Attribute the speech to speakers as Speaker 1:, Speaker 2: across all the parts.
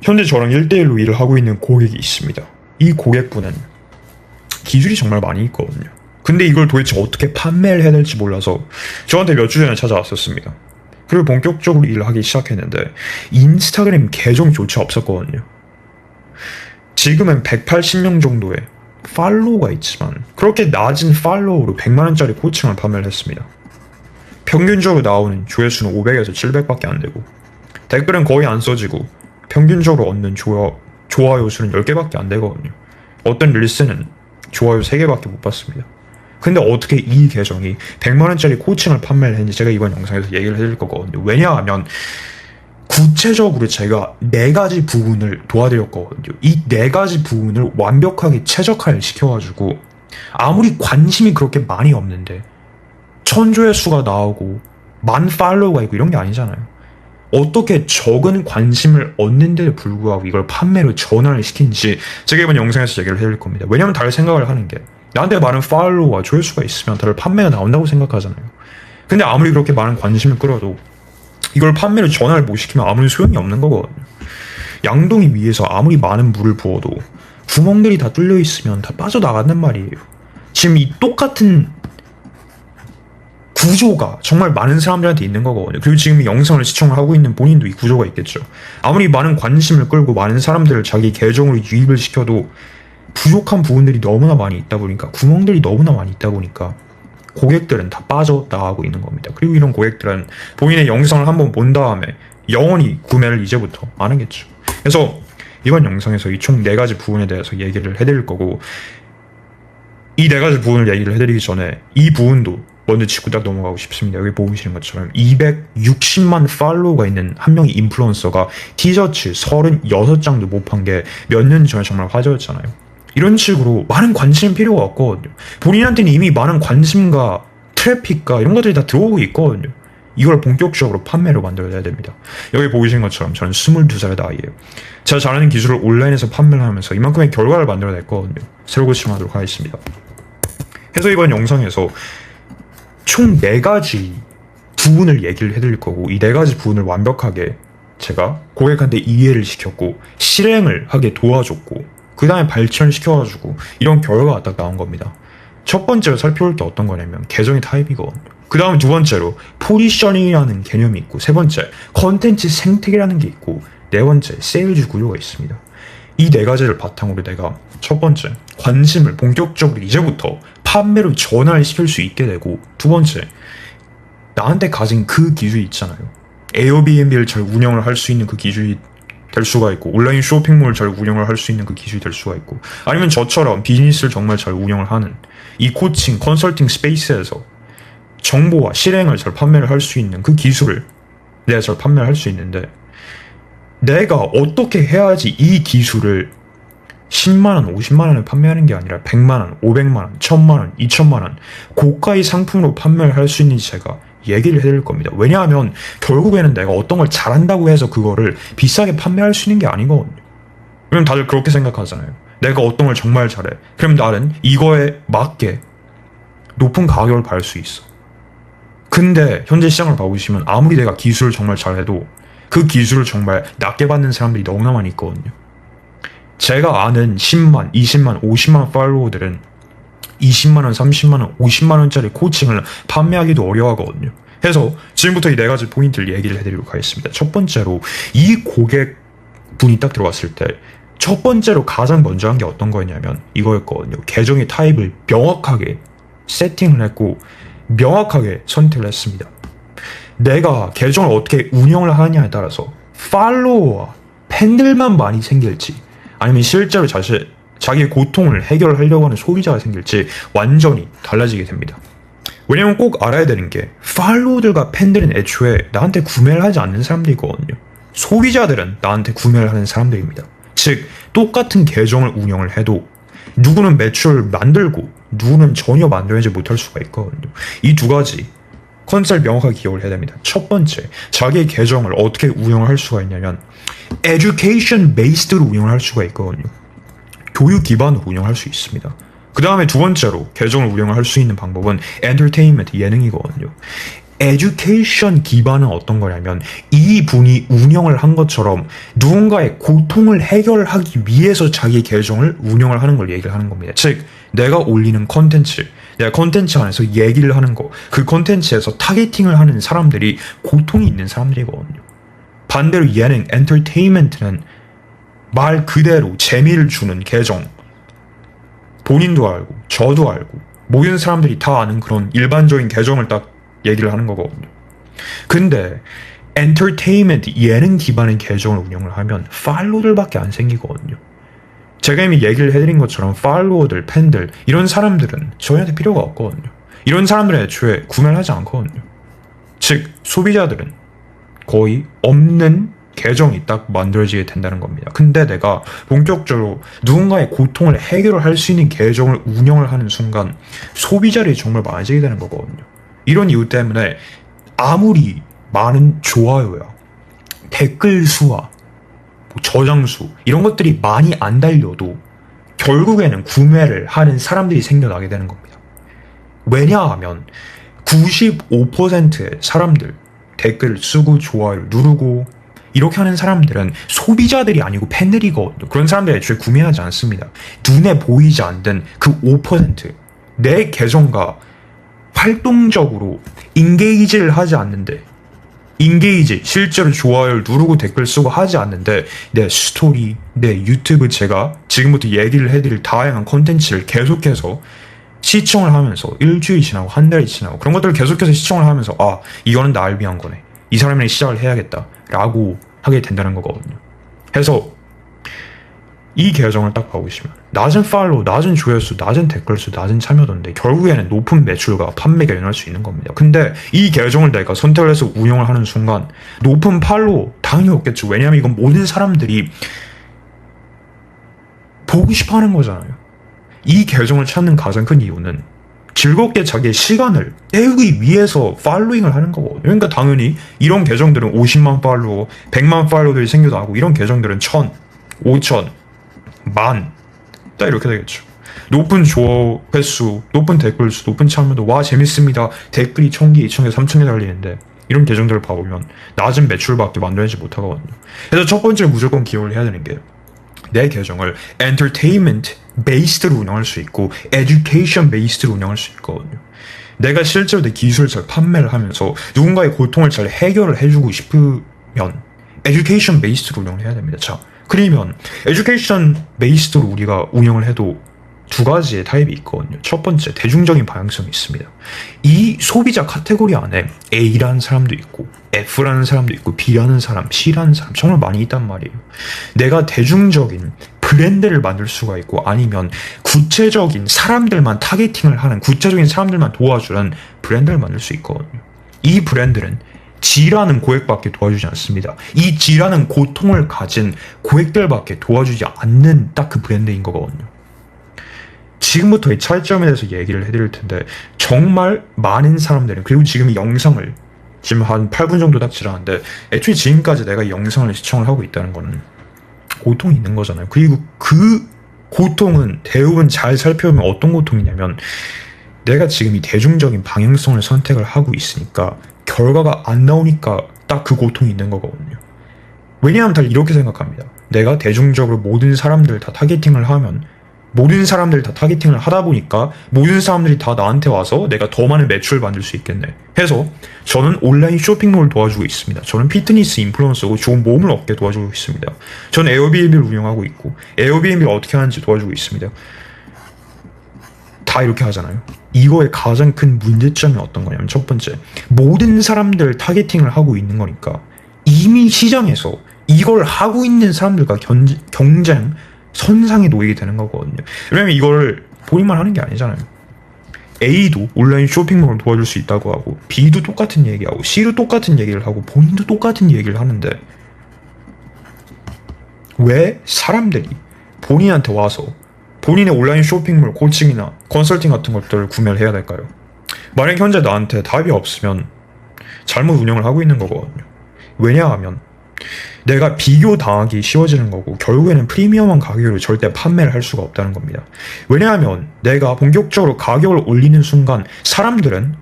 Speaker 1: 현재 저랑 1대1로 일을 하고 있는 고객이 있습니다. 이 고객분은 기술이 정말 많이 있거든요. 근데 이걸 도대체 어떻게 판매를 해야 될지 몰라서 저한테 몇 주 전에 찾아왔었습니다. 그리고 본격적으로 일을 하기 시작했는데 인스타그램 계정조차 없었거든요. 지금은 180명 정도의 팔로워가 있지만 그렇게 낮은 팔로워로 100만원짜리 코칭을 판매를 했습니다. 평균적으로 나오는 조회수는 500에서 700밖에 안 되고 댓글은 거의 안 써지고 평균적으로 얻는 좋아요 수는 10개밖에 안 되거든요. 어떤 릴스는 좋아요 3개밖에 못 받습니다. 근데 어떻게 이 계정이 100만원짜리 코칭을 판매를 했는지 제가 이번 영상에서 얘기를 해드릴 거거든요. 왜냐하면 구체적으로 제가 4가지 부분을 도와드렸거든요. 이 4가지 부분을 완벽하게 최적화를 시켜가지고 아무리 관심이 그렇게 많이 없는데 1000조회수가 나오고 10,000 팔로워가 있고 이런 게 아니잖아요. 어떻게 적은 관심을 얻는데도 불구하고 이걸 판매로 전환을 시킨지 제가 이번 영상에서 얘기를 해드릴 겁니다. 왜냐면 다들 생각을 하는 게 나한테 많은 팔로워와 조회수가 있으면 다들 판매가 나온다고 생각하잖아요. 근데 아무리 그렇게 많은 관심을 끌어도 이걸 판매로 전환을 못 시키면 아무리 소용이 없는 거거든요. 양동이 위에서 아무리 많은 물을 부어도 구멍들이 다 뚫려 있으면 다 빠져나간단 말이에요. 지금 이 똑같은 구조가 정말 많은 사람들한테 있는 거거든요. 그리고 지금 이 영상을 시청을 하고 있는 본인도 이 구조가 있겠죠. 아무리 많은 관심을 끌고 많은 사람들을 자기 계정으로 유입을 시켜도 부족한 부분들이 너무나 많이 있다 보니까 구멍들이 너무나 많이 있다 보니까 고객들은 다 빠져나가고 있는 겁니다. 그리고 이런 고객들은 본인의 영상을 한번 본 다음에 영원히 구매를 이제부터 안 하겠죠. 그래서 이번 영상에서 이 총 4가지 부분에 대해서 얘기를 해드릴 거고 이 4가지 부분을 얘기를 해드리기 전에 이 부분도 먼저 짚고 딱 넘어가고 싶습니다. 여기 보시는 것처럼 260만 팔로워가 있는 한 명의 인플루언서가 티셔츠 36장도 못 판 게 몇 년 전에 정말 화제였잖아요. 이런 식으로 많은 관심은 필요가 없거든요. 본인한테는 이미 많은 관심과 트래픽과 이런 것들이 다 들어오고 있거든요. 이걸 본격적으로 판매로 만들어야 됩니다. 여기 보이시는 것처럼 저는 22살의 나이에요. 제가 잘하는 기술을 온라인에서 판매를 하면서 이만큼의 결과를 만들어냈거든요. 새로 실험하도록 하겠습니다. 그래서 이번 영상에서 총 4가지 부분을 얘기를 해드릴 거고 이 4가지 부분을 완벽하게 제가 고객한테 이해를 시켰고 실행을 하게 도와줬고 그 다음에 발전을 시켜가지고 이런 결과가 딱 나온 겁니다. 첫 번째로 살펴볼 게 어떤 거냐면 계정의 타입이거든요. 그 다음에 두 번째로 포지셔닝이라는 개념이 있고 세 번째 컨텐츠 생태계라는 게 있고 네 번째 세일즈 구조가 있습니다. 이 4가지를 바탕으로 내가 첫 번째 관심을 본격적으로 이제부터 판매로 전환을 시킬 수 있게 되고 두 번째 나한테 가진 그 기술이 있잖아요. 에어비앤비를 잘 운영을 할 수 있는 그 기술이 될 수가 있고 온라인 쇼핑몰을 잘 운영을 할 수 있는 그 기술이 될 수가 있고 아니면 저처럼 비즈니스를 정말 잘 운영을 하는 이 코칭, 컨설팅 스페이스에서 정보와 실행을 잘 판매를 할 수 있는 그 기술을 내가 잘 판매를 할 수 있는데 내가 어떻게 해야지 이 기술을 10만원, 50만원에 판매하는 게 아니라 100만원, 500만원, 1000만원, 2000만원 고가의 상품으로 판매를 할 수 있는지 제가 얘기를 해드릴 겁니다. 왜냐하면 결국에는 내가 어떤 걸 잘한다고 해서 그거를 비싸게 판매할 수 있는 게 아니거든요. 왜냐면 다들 그렇게 생각하잖아요. 내가 어떤 걸 정말 잘해. 그럼 나는 이거에 맞게 높은 가격을 받을 수 있어. 근데 현재 시장을 봐보시면 아무리 내가 기술을 정말 잘해도 그 기술을 정말 낮게 받는 사람들이 너무나 많이 있거든요. 제가 아는 10만, 20만, 50만 팔로워들은 20만원, 30만원, 50만원짜리 코칭을 판매하기도 어려워하거든요. 그래서 지금부터 이 4가지 포인트를 얘기를 해드리도록 하겠습니다. 첫 번째로 이 고객분이 딱 들어왔을 때 첫 번째로 가장 먼저 한 게 어떤 거였냐면 이거였거든요. 계정의 타입을 명확하게 세팅을 했고 명확하게 선택을 했습니다. 내가 계정을 어떻게 운영을 하느냐에 따라서 팔로워와 팬들만 많이 생길지 아니면 실제로 자기의 고통을 해결하려고 하는 소비자가 생길지 완전히 달라지게 됩니다. 왜냐면 꼭 알아야 되는 게 팔로워들과 팬들은 애초에 나한테 구매를 하지 않는 사람들이거든요. 소비자들은 나한테 구매를 하는 사람들입니다. 즉 똑같은 계정을 운영을 해도 누구는 매출을 만들고 누구는 전혀 만들어내지 못할 수가 있거든요. 이 2가지 컨셉을 명확하게 기억을 해야 됩니다. 첫 번째, 자기의 계정을 어떻게 운영을 할 수가 있냐면 education based로 운영을 할 수가 있거든요. 교육 기반으로 운영할 수 있습니다. 그 다음에 두 번째로 계정을 운영을 할 수 있는 방법은 엔터테인먼트, 예능이거든요. 에듀케이션 기반은 어떤 거냐면 이 분이 운영을 한 것처럼 누군가의 고통을 해결하기 위해서 자기 계정을 운영을 하는 걸 얘기를 하는 겁니다. 즉 내가 올리는 컨텐츠, 내가 컨텐츠 안에서 얘기를 하는 거, 그 컨텐츠에서 타겟팅을 하는 사람들이 고통이 있는 사람들이거든요. 반대로 예능, 엔터테인먼트는 말 그대로 재미를 주는 계정, 본인도 알고 저도 알고 모든 사람들이 다 아는 그런 일반적인 계정을 딱 얘기를 하는 거거든요. 근데 엔터테인먼트, 예능 기반의 계정을 운영을 하면 팔로워들밖에 안 생기거든요. 제가 이미 얘기를 해드린 것처럼 팔로워들, 팬들 이런 사람들은 저희한테 필요가 없거든요. 이런 사람들은 애초에 구매를 하지 않거든요. 즉 소비자들은 거의 없는 계정이 딱 만들어지게 된다는 겁니다. 근데 내가 본격적으로 누군가의 고통을 해결을 할 수 있는 계정을 운영을 하는 순간 소비자들이 정말 많아지게 되는 거거든요. 이런 이유 때문에 아무리 많은 좋아요야, 댓글 수와 저장 수 이런 것들이 많이 안 달려도 결국에는 구매를 하는 사람들이 생겨나게 되는 겁니다. 왜냐하면 95%의 사람들 댓글을 쓰고 좋아요를 누르고 이렇게 하는 사람들은 소비자들이 아니고 팬들이거든요. 그런 사람들이 애초에 구매하지 않습니다. 눈에 보이지 않는 그 5%, 내 계정과 활동적으로 인게이지를 하지 않는데, 인게이지, 실제로 좋아요를 누르고 댓글 쓰고 하지 않는데 내 스토리, 내 유튜브 제가 지금부터 얘기를 해드릴 다양한 콘텐츠를 계속해서 시청을 하면서 일주일이 지나고 한 달이 지나고 그런 것들을 계속해서 시청을 하면서 아 이거는 나를 위한 거네, 이 사람이랑 시작을 해야겠다 라고 하게 된다는 거거든요. 그래서 이 계정을 딱 봐보시면 낮은 팔로우, 낮은 조회수, 낮은 댓글수, 낮은 참여도인데 결국에는 높은 매출과 판매가 일어날 수 있는 겁니다. 근데 이 계정을 내가 선택을 해서 운영을 하는 순간 높은 팔로우 당연히 없겠죠. 왜냐하면 이건 모든 사람들이 보고 싶어 하는 거잖아요. 이 계정을 찾는 가장 큰 이유는 즐겁게 자기의 시간을 때우기 위해서 팔로잉을 하는 거거든요. 그러니까 당연히 이런 계정들은 50만 팔로워, 100만 팔로워들이 생겨나고 이런 계정들은 1000, 5000, 만, 딱 이렇게 되겠죠. 높은 좋아요 횟수, 높은 댓글 수, 높은 참여도, 와 재밌습니다. 댓글이 1000개, 2000개, 3000개 달리는데 이런 계정들을 봐보면 낮은 매출밖에 만들어내지 못하거든요. 그래서 첫 번째로 무조건 기억을 해야 되는 게 내 계정을 엔터테인먼트 베이스드로 운영할 수 있고 에듀케이션 베이스드로 운영할 수 있거든요. 내가 실제로 내 기술을 잘 판매를 하면서 누군가의 고통을 잘 해결을 해주고 싶으면 에듀케이션 베이스드로 운영을 해야 됩니다. 자, 그러면 에듀케이션 베이스드로 우리가 운영을 해도 두 가지의 타입이 있거든요. 첫 번째, 대중적인 방향성이 있습니다. 이 소비자 카테고리 안에 A라는 사람도 있고 F라는 사람도 있고 B라는 사람, C라는 사람 정말 많이 있단 말이에요. 내가 대중적인 브랜드를 만들 수가 있고 아니면 구체적인 사람들만 타겟팅을 하는, 구체적인 사람들만 도와주는 브랜드를 만들 수 있거든요. 이 브랜드는 G라는 고객밖에 도와주지 않습니다. 이 G라는 고통을 가진 고객들밖에 도와주지 않는 딱 그 브랜드인 거거든요. 지금부터 이 차이점에 대해서 얘기를 해드릴 텐데 정말 많은 사람들은, 그리고 지금 이 영상을 지금 한 8분 정도 딱 지나는데 애초에 지금까지 내가 이 영상을 시청을 하고 있다는 거는 고통이 있는 거잖아요. 그리고 그 고통은 대부분 잘 살펴보면 어떤 고통이냐면 내가 지금 이 대중적인 방향성을 선택을 하고 있으니까 결과가 안 나오니까 딱 그 고통이 있는 거거든요. 왜냐하면 다 이렇게 생각합니다. 내가 대중적으로 모든 사람들을 다 타겟팅을 하면, 모든 사람들 다 타겟팅을 하다 보니까 모든 사람들이 다 나한테 와서 내가 더 많은 매출을 만들 수 있겠네 해서 저는 온라인 쇼핑몰을 도와주고 있습니다. 저는 피트니스 인플루언서고 좋은 몸을 얻게 도와주고 있습니다. 저는 에어비앤비를 운영하고 있고 에어비앤비를 어떻게 하는지 도와주고 있습니다. 다 이렇게 하잖아요. 이거의 가장 큰 문제점이 어떤 거냐면 첫 번째, 모든 사람들 타겟팅을 하고 있는 거니까 이미 시장에서 이걸 하고 있는 사람들과 경쟁 선상에 놓이게 되는 거거든요. 왜냐면 이걸 본인만 하는 게 아니잖아요. A도 온라인 쇼핑몰을 도와줄 수 있다고 하고 B도 똑같은 얘기하고 C도 똑같은 얘기를 하고 본인도 똑같은 얘기를 하는데 왜 사람들이 본인한테 와서 본인의 온라인 쇼핑몰, 코칭이나 컨설팅 같은 것들을 구매를 해야 될까요? 만약 현재 나한테 답이 없으면 잘못 운영을 하고 있는 거거든요. 왜냐하면 내가 비교당하기 쉬워지는 거고 결국에는 프리미엄한 가격으로 절대 판매를 할 수가 없다는 겁니다. 왜냐하면 내가 본격적으로 가격을 올리는 순간 사람들은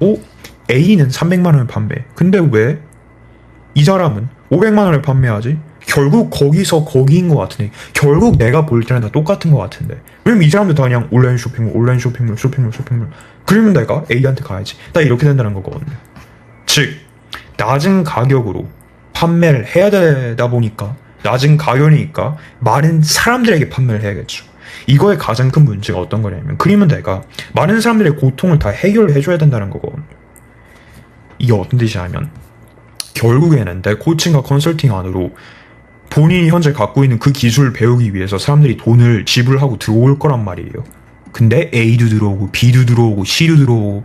Speaker 1: A는 300만 원을 판매해. 근데 왜 이 사람은 500만 원을 판매하지? 결국 거기서 거기인 것 같은데, 결국 내가 볼 때는 다 똑같은 것 같은데, 왜냐면 이 사람들 다 그냥 온라인 쇼핑몰 그러면 내가 A한테 가야지. 나 이렇게 된다는 거거든요. 즉 낮은 가격으로 판매를 해야 되다 보니까, 낮은 가격이니까 많은 사람들에게 판매를 해야겠죠. 이거의 가장 큰 문제가 어떤 거냐면, 그러면 내가 많은 사람들의 고통을 다 해결해줘야 된다는 거거든요. 이게 어떤 뜻이냐면, 결국에는 내 코칭과 컨설팅 안으로 본인이 현재 갖고 있는 그 기술을 배우기 위해서 사람들이 돈을 지불하고 들어올 거란 말이에요. 근데 A도 들어오고 B도 들어오고 C도 들어오고,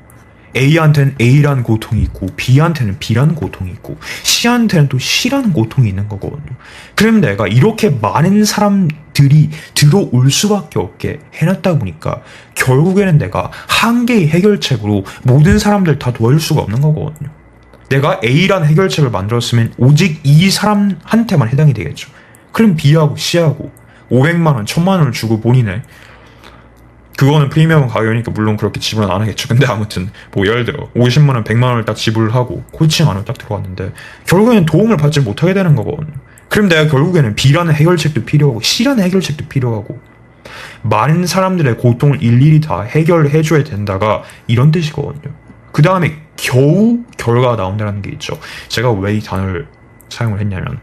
Speaker 1: A한테는 A라는 고통이 있고 B한테는 B라는 고통이 있고 C한테는 또 C라는 고통이 있는 거거든요. 그럼 내가 이렇게 많은 사람들이 들어올 수밖에 없게 해놨다 보니까 결국에는 내가 한 개의 해결책으로 모든 사람들 다 도와줄 수가 없는 거거든요. 내가 A라는 해결책을 만들었으면 오직 이 사람한테만 해당이 되겠죠. 그럼 B하고 C하고 500만 원, 1000만 원을 주고 본인의, 그거는 프리미엄 가격이니까 물론 그렇게 지불은 안 하겠죠. 근데 아무튼 뭐 예를 들어 50만 원, 100만 원을 딱 지불을 하고 코칭 안으로 딱 들어갔는데 결국에는 도움을 받지 못하게 되는 거거든요. 그럼 내가 결국에는 B라는 해결책도 필요하고 C라는 해결책도 필요하고 많은 사람들의 고통을 일일이 다 해결해줘야 된다가 이런 뜻이거든요. 그 다음에 겨우 결과가 나온다는 게 있죠. 제가 왜 이 단어를 사용을 했냐면,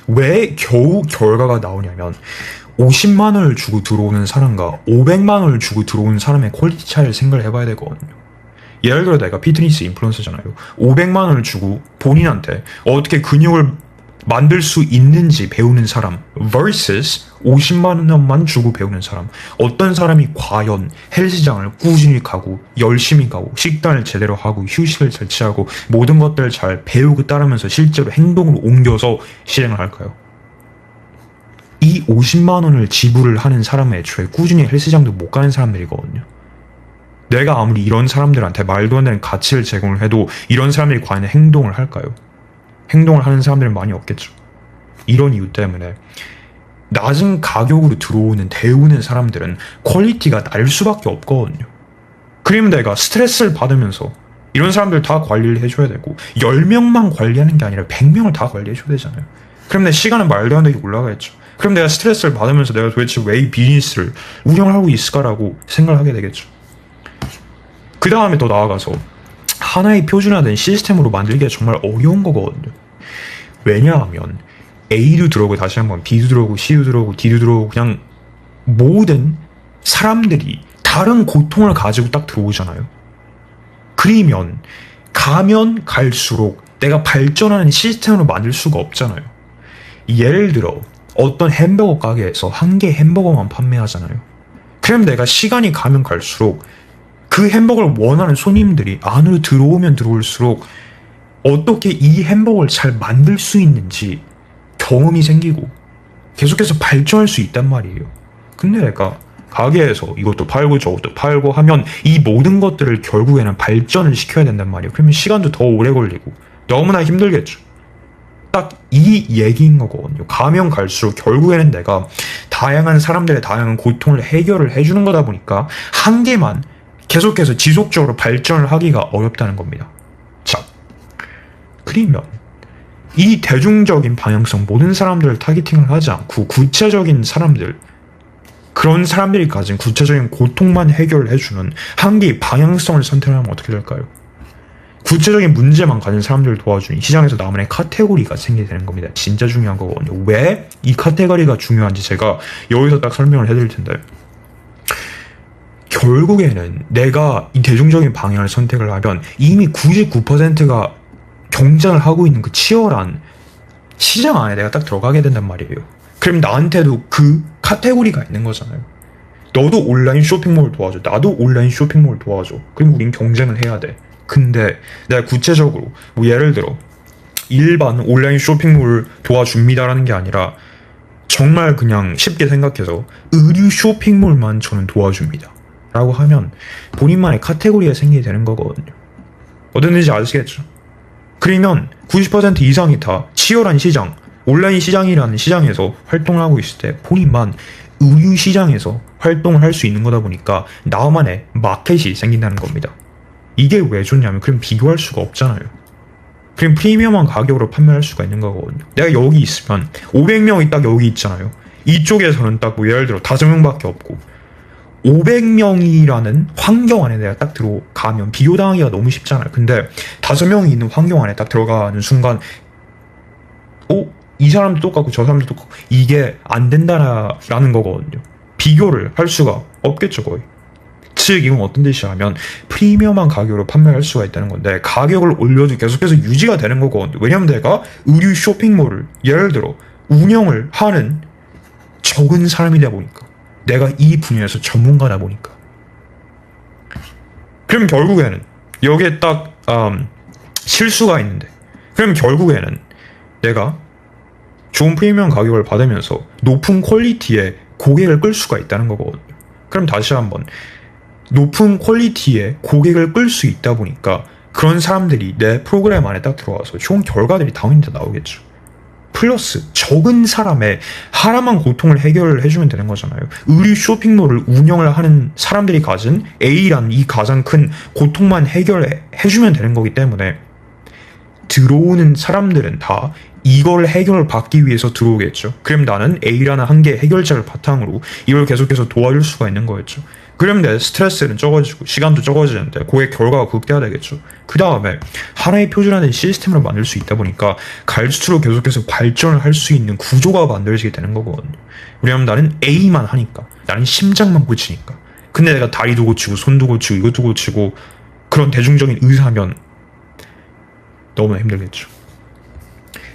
Speaker 1: 왜 겨우 결과가 나오냐면 50만 원을 주고 들어오는 사람과 500만 원을 주고 들어오는 사람의 퀄리티 차이를 생각을 해봐야 되거든요. 예를 들어 내가 피트니스 인플루언서잖아요. 500만 원을 주고 본인한테 어떻게 근육을 만들 수 있는지 배우는 사람 vs 50만 원만 주고 배우는 사람. 어떤 사람이 과연 헬스장을 꾸준히 가고 열심히 가고 식단을 제대로 하고 휴식을 잘 취하고 모든 것들을 잘 배우고 따르면서 실제로 행동으로 옮겨서 실행을 할까요? 이 50만 원을 지불을 하는 사람은 애초에 꾸준히 헬스장도 못 가는 사람들이거든요. 내가 아무리 이런 사람들한테 말도 안 되는 가치를 제공을 해도 이런 사람들이 과연 행동을 할까요? 행동을 하는 사람들은 많이 없겠죠. 이런 이유 때문에 낮은 가격으로 들어오는 배우는 사람들은 퀄리티가 날 수밖에 없거든요. 그러면 내가 스트레스를 받으면서 이런 사람들 다 관리를 해줘야 되고 10명만 관리하는 게 아니라 100명을 다 관리해줘야 되잖아요. 그럼 내 시간은 말도 안 되게 올라가겠죠. 그럼 내가 스트레스를 받으면서 내가 도대체 왜 이 비즈니스를 운영하고 있을까라고 생각을 하게 되겠죠. 그 다음에 더 나아가서 하나의 표준화된 시스템으로 만들기가 정말 어려운 거거든요. 왜냐하면 A도 들어오고 다시 한번 B도 들어오고 C도 들어오고 D도 들어오고 그냥 모든 사람들이 다른 고통을 가지고 딱 들어오잖아요. 그러면 가면 갈수록 내가 발전하는 시스템으로 만들 수가 없잖아요. 예를 들어 어떤 햄버거 가게에서 한 개 햄버거만 판매하잖아요. 그럼 내가 시간이 가면 갈수록 그 햄버거를 원하는 손님들이 안으로 들어오면 들어올수록 어떻게 이 햄버거를 잘 만들 수 있는지 경험이 생기고 계속해서 발전할 수 있단 말이에요. 근데 내가 가게에서 이것도 팔고 저것도 팔고 하면 이 모든 것들을 결국에는 발전을 시켜야 된단 말이에요. 그러면 시간도 더 오래 걸리고 너무나 힘들겠죠. 딱 이 얘기인 거거든요. 가면 갈수록 결국에는 내가 다양한 사람들의 다양한 고통을 해결을 해주는 거다 보니까 한 개만 계속해서 지속적으로 발전을 하기가 어렵다는 겁니다. 자, 그러면 이 대중적인 방향성, 모든 사람들을 타겟팅을 하지 않고 구체적인 사람들, 그런 사람들이 가진 구체적인 고통만 해결해주는 한 개의 방향성을 선택하면 어떻게 될까요? 구체적인 문제만 가진 사람들을 도와주는 시장에서 나만의 카테고리가 생기게 되는 겁니다. 진짜 중요한 거거든요. 왜 이 카테고리가 중요한지 제가 여기서 딱 설명을 해드릴 텐데, 결국에는 내가 이 대중적인 방향을 선택을 하면 이미 99%가 경쟁을 하고 있는 그 치열한 시장 안에 내가 딱 들어가게 된단 말이에요. 그럼 나한테도 그 카테고리가 있는 거잖아요. 너도 온라인 쇼핑몰 도와줘. 나도 온라인 쇼핑몰 도와줘. 그럼 우린 경쟁을 해야 돼. 근데 내가 구체적으로 뭐 예를 들어 일반 온라인 쇼핑몰을 도와줍니다라는 게 아니라 정말 그냥 쉽게 생각해서 의류 쇼핑몰만 저는 도와줍니다 라고 하면 본인만의 카테고리가 생기게 되는 거거든요. 어떤 뜻인지 아시겠죠? 그러면 90% 이상이 다 치열한 시장, 온라인 시장이라는 시장에서 활동을 하고 있을 때 본인만 의류 시장에서 활동을 할 수 있는 거다 보니까 나만의 마켓이 생긴다는 겁니다. 이게 왜 좋냐면 그럼 비교할 수가 없잖아요. 그럼 프리미엄한 가격으로 판매할 수가 있는 거거든요. 내가 여기 있으면 500명이 딱 여기 있잖아요. 이쪽에서는 딱 뭐 예를 들어 5명밖에 없고 500명이라는 환경 안에 내가 딱 들어가면 비교당하기가 너무 쉽잖아요. 근데 5명이 있는 환경 안에 딱 들어가는 순간 이 사람도 똑같고 저 사람도 똑같고 이게 안 된다라는 거거든요. 비교를 할 수가 없겠죠 거의. 즉 이건 어떤 뜻이냐면 프리미엄한 가격으로 판매할 수가 있다는 건데 가격을 올려도 계속해서 유지가 되는 거거든요. 왜냐면 내가 의류 쇼핑몰을 예를 들어 운영을 하는 적은 사람이다 보니까 내가 이 분야에서 전문가다 보니까 그럼 결국에는 여기에 딱 실수가 있는데 그럼 결국에는 내가 좋은 프리미엄 가격을 받으면서 높은 퀄리티의 고객을 끌 수가 있다는 거거든요. 그럼 다시 한번 높은 퀄리티의 고객을 끌 수 있다 보니까 그런 사람들이 내 프로그램 안에 딱 들어와서 좋은 결과들이 당연히 다 나오겠죠. 플러스 적은 사람의 하나만 고통을 해결을 해주면 되는 거잖아요. 의류 쇼핑몰을 운영을 하는 사람들이 가진 A라는 이 가장 큰 고통만 해결해주면 되는 거기 때문에 들어오는 사람들은 다 이걸 해결을 받기 위해서 들어오겠죠. 그럼 나는 A라는 한 개의 해결책을 바탕으로 이걸 계속해서 도와줄 수가 있는 거였죠. 그럼 내 스트레스는 적어지고 시간도 적어지는데 고의 결과가 극대화되겠죠. 그 다음에 하나의 표준화된 시스템을 만들 수 있다 보니까 갈수록 계속해서 발전을 할 수 있는 구조가 만들어지게 되는 거거든요. 왜냐면 나는 A만 하니까 나는 심장만 고치니까 근데 내가 다리도 고치고 손도 고치고 이것도 고치고 그런 대중적인 의사면 너무나 힘들겠죠.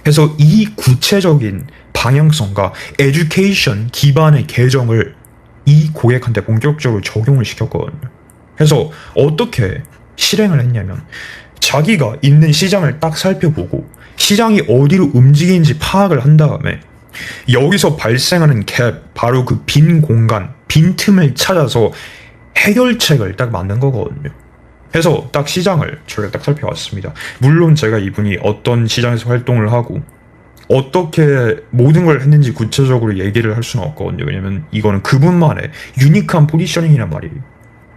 Speaker 1: 그래서 이 구체적인 방향성과 에듀케이션 기반의 계정을 이 고객한테 본격적으로 적용을 시켰거든요. 그래서 어떻게 실행을 했냐면 자기가 있는 시장을 딱 살펴보고 시장이 어디로 움직이는지 파악을 한 다음에 여기서 발생하는 갭, 바로 그 빈 공간, 빈 틈을 찾아서 해결책을 딱 만든 거거든요. 그래서 딱 시장을 저희가 딱 살펴봤습니다. 물론 제가 이분이 어떤 시장에서 활동을 하고 어떻게 모든 걸 했는지 구체적으로 얘기를 할 수는 없거든요. 왜냐면 이거는 그분만의 유니크한 포지셔닝이란 말이에요.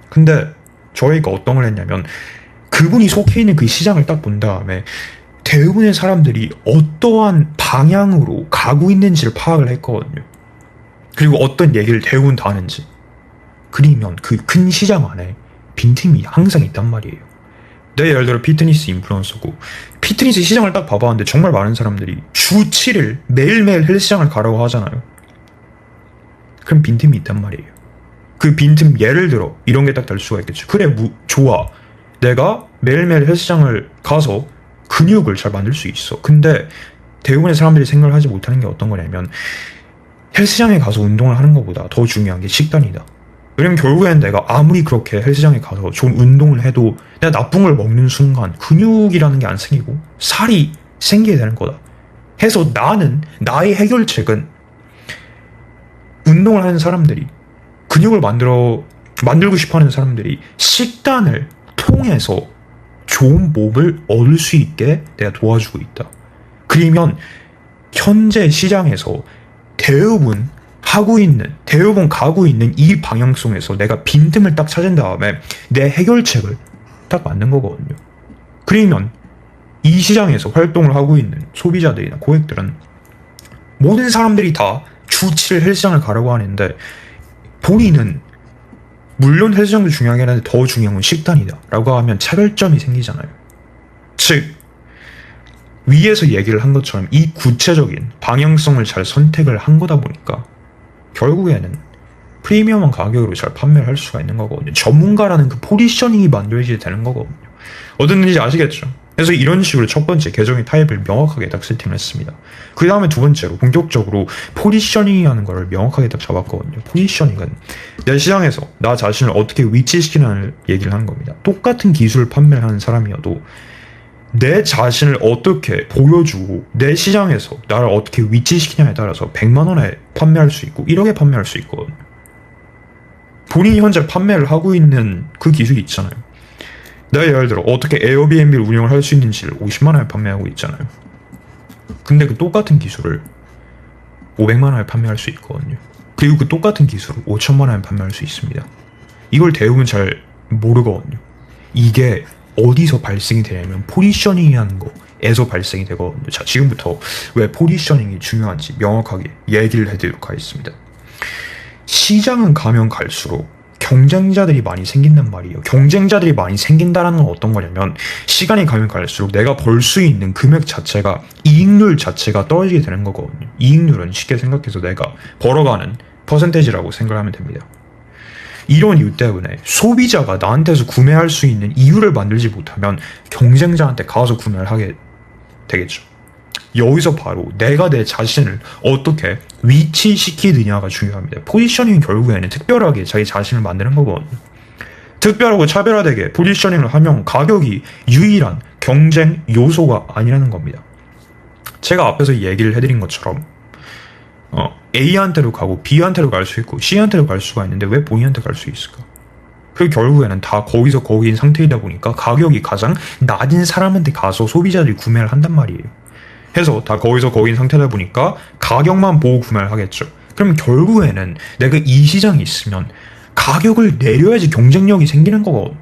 Speaker 1: 근데 저희가 어떤 걸 했냐면 그분이 속해 있는 그 시장을 딱 본 다음에 대부분의 사람들이 어떠한 방향으로 가고 있는지를 파악을 했거든요. 그리고 어떤 얘기를 대부분 다 하는지. 그러면 그 큰 시장 안에 빈틈이 항상 있단 말이에요. 내가 예를 들어 피트니스 인플루언서고 피트니스 시장을 딱 봐봤는데 정말 많은 사람들이 주 7일 매일매일 헬스장을 가라고 하잖아요. 그럼 빈틈이 있단 말이에요. 그 빈틈 예를 들어 이런 게 딱 될 수가 있겠죠. 그래 좋아. 내가 매일매일 헬스장을 가서 근육을 잘 만들 수 있어. 근데 대부분의 사람들이 생각을 하지 못하는 게 어떤 거냐면 헬스장에 가서 운동을 하는 것보다 더 중요한 게 식단이다. 왜냐면 결국엔 내가 아무리 그렇게 헬스장에 가서 좋은 운동을 해도 내가 나쁜 걸 먹는 순간 근육이라는 게 안 생기고 살이 생기게 되는 거다. 해서 나의 해결책은 운동을 하는 사람들이 근육을 만들고 싶어 하는 사람들이 식단을 통해서 좋은 몸을 얻을 수 있게 내가 도와주고 있다. 그러면 현재 시장에서 대부분 가고 있는 이 방향성에서 내가 빈틈을 딱 찾은 다음에 내 해결책을 딱 만든 거거든요. 그러면 이 시장에서 활동을 하고 있는 소비자들이나 고객들은 모든 사람들이 다 주 7일 헬스장을 가려고 하는데 본인은 물론 헬스장도 중요하긴 한데 더 중요한 건 식단이다 라고 하면 차별점이 생기잖아요. 즉 위에서 얘기를 한 것처럼 이 구체적인 방향성을 잘 선택을 한 거다 보니까 결국에는 프리미엄한 가격으로 잘 판매를 할 수가 있는 거거든요. 전문가라는 그 포지셔닝이 만들어지게 되는 거거든요. 어떤 뜻인지 아시겠죠? 그래서 이런 식으로 첫 번째 계정의 타입을 명확하게 딱 세팅을 했습니다. 그 다음에 두 번째로 본격적으로 포지셔닝이라는 걸 명확하게 딱 잡았거든요. 포지셔닝은 내 시장에서 나 자신을 어떻게 위치시키는 얘기를 하는 겁니다. 똑같은 기술을 판매하는 사람이어도 내 자신을 어떻게 보여주고 내 시장에서 나를 어떻게 위치시키냐에 따라서 100만 원에 판매할 수 있고 1억에 판매할 수 있거든요. 본인이 현재 판매를 하고 있는 그 기술이 있잖아요. 내가 예를 들어 어떻게 에어비앤비를 운영을 할 수 있는지를 50만 원에 판매하고 있잖아요. 근데 그 똑같은 기술을 500만 원에 판매할 수 있거든요. 그리고 그 똑같은 기술을 5천만 원에 판매할 수 있습니다. 이걸 대부분 잘 모르거든요. 이게 어디서 발생이 되냐면 포지셔닝이라는 거에서 발생이 되거든요. 자, 지금부터 왜 포지셔닝이 중요한지 명확하게 얘기를 해드리도록 하겠습니다. 시장은 가면 갈수록 경쟁자들이 많이 생긴단 말이에요. 경쟁자들이 많이 생긴다는 건 어떤 거냐면 시간이 가면 갈수록 내가 벌 수 있는 금액 자체가, 이익률 자체가 떨어지게 되는 거거든요. 이익률은 쉽게 생각해서 내가 벌어가는 퍼센테이지라고 생각하면 됩니다. 이런 이유 때문에 소비자가 나한테서 구매할 수 있는 이유를 만들지 못하면 경쟁자한테 가서 구매를 하게 되겠죠. 여기서 바로 내가 내 자신을 어떻게 위치시키느냐가 중요합니다. 포지셔닝은 결국에는 특별하게 자기 자신을 만드는 거거든요. 특별하고 차별화되게 포지셔닝을 하면 가격이 유일한 경쟁 요소가 아니라는 겁니다. 제가 앞에서 얘기를 해드린 것처럼 A한테로 가고 B한테로 갈 수 있고 C한테로 갈 수가 있는데 왜 본인한테 갈 수 있을까? 그리고 결국에는 다 거기서 거기인 상태이다 보니까 가격이 가장 낮은 사람한테 가서 소비자들이 구매를 한단 말이에요. 해서 다 거기서 거기인 상태다 보니까 가격만 보고 구매를 하겠죠. 그럼 결국에는 내가 이 시장이 있으면 가격을 내려야지 경쟁력이 생기는 거거든요.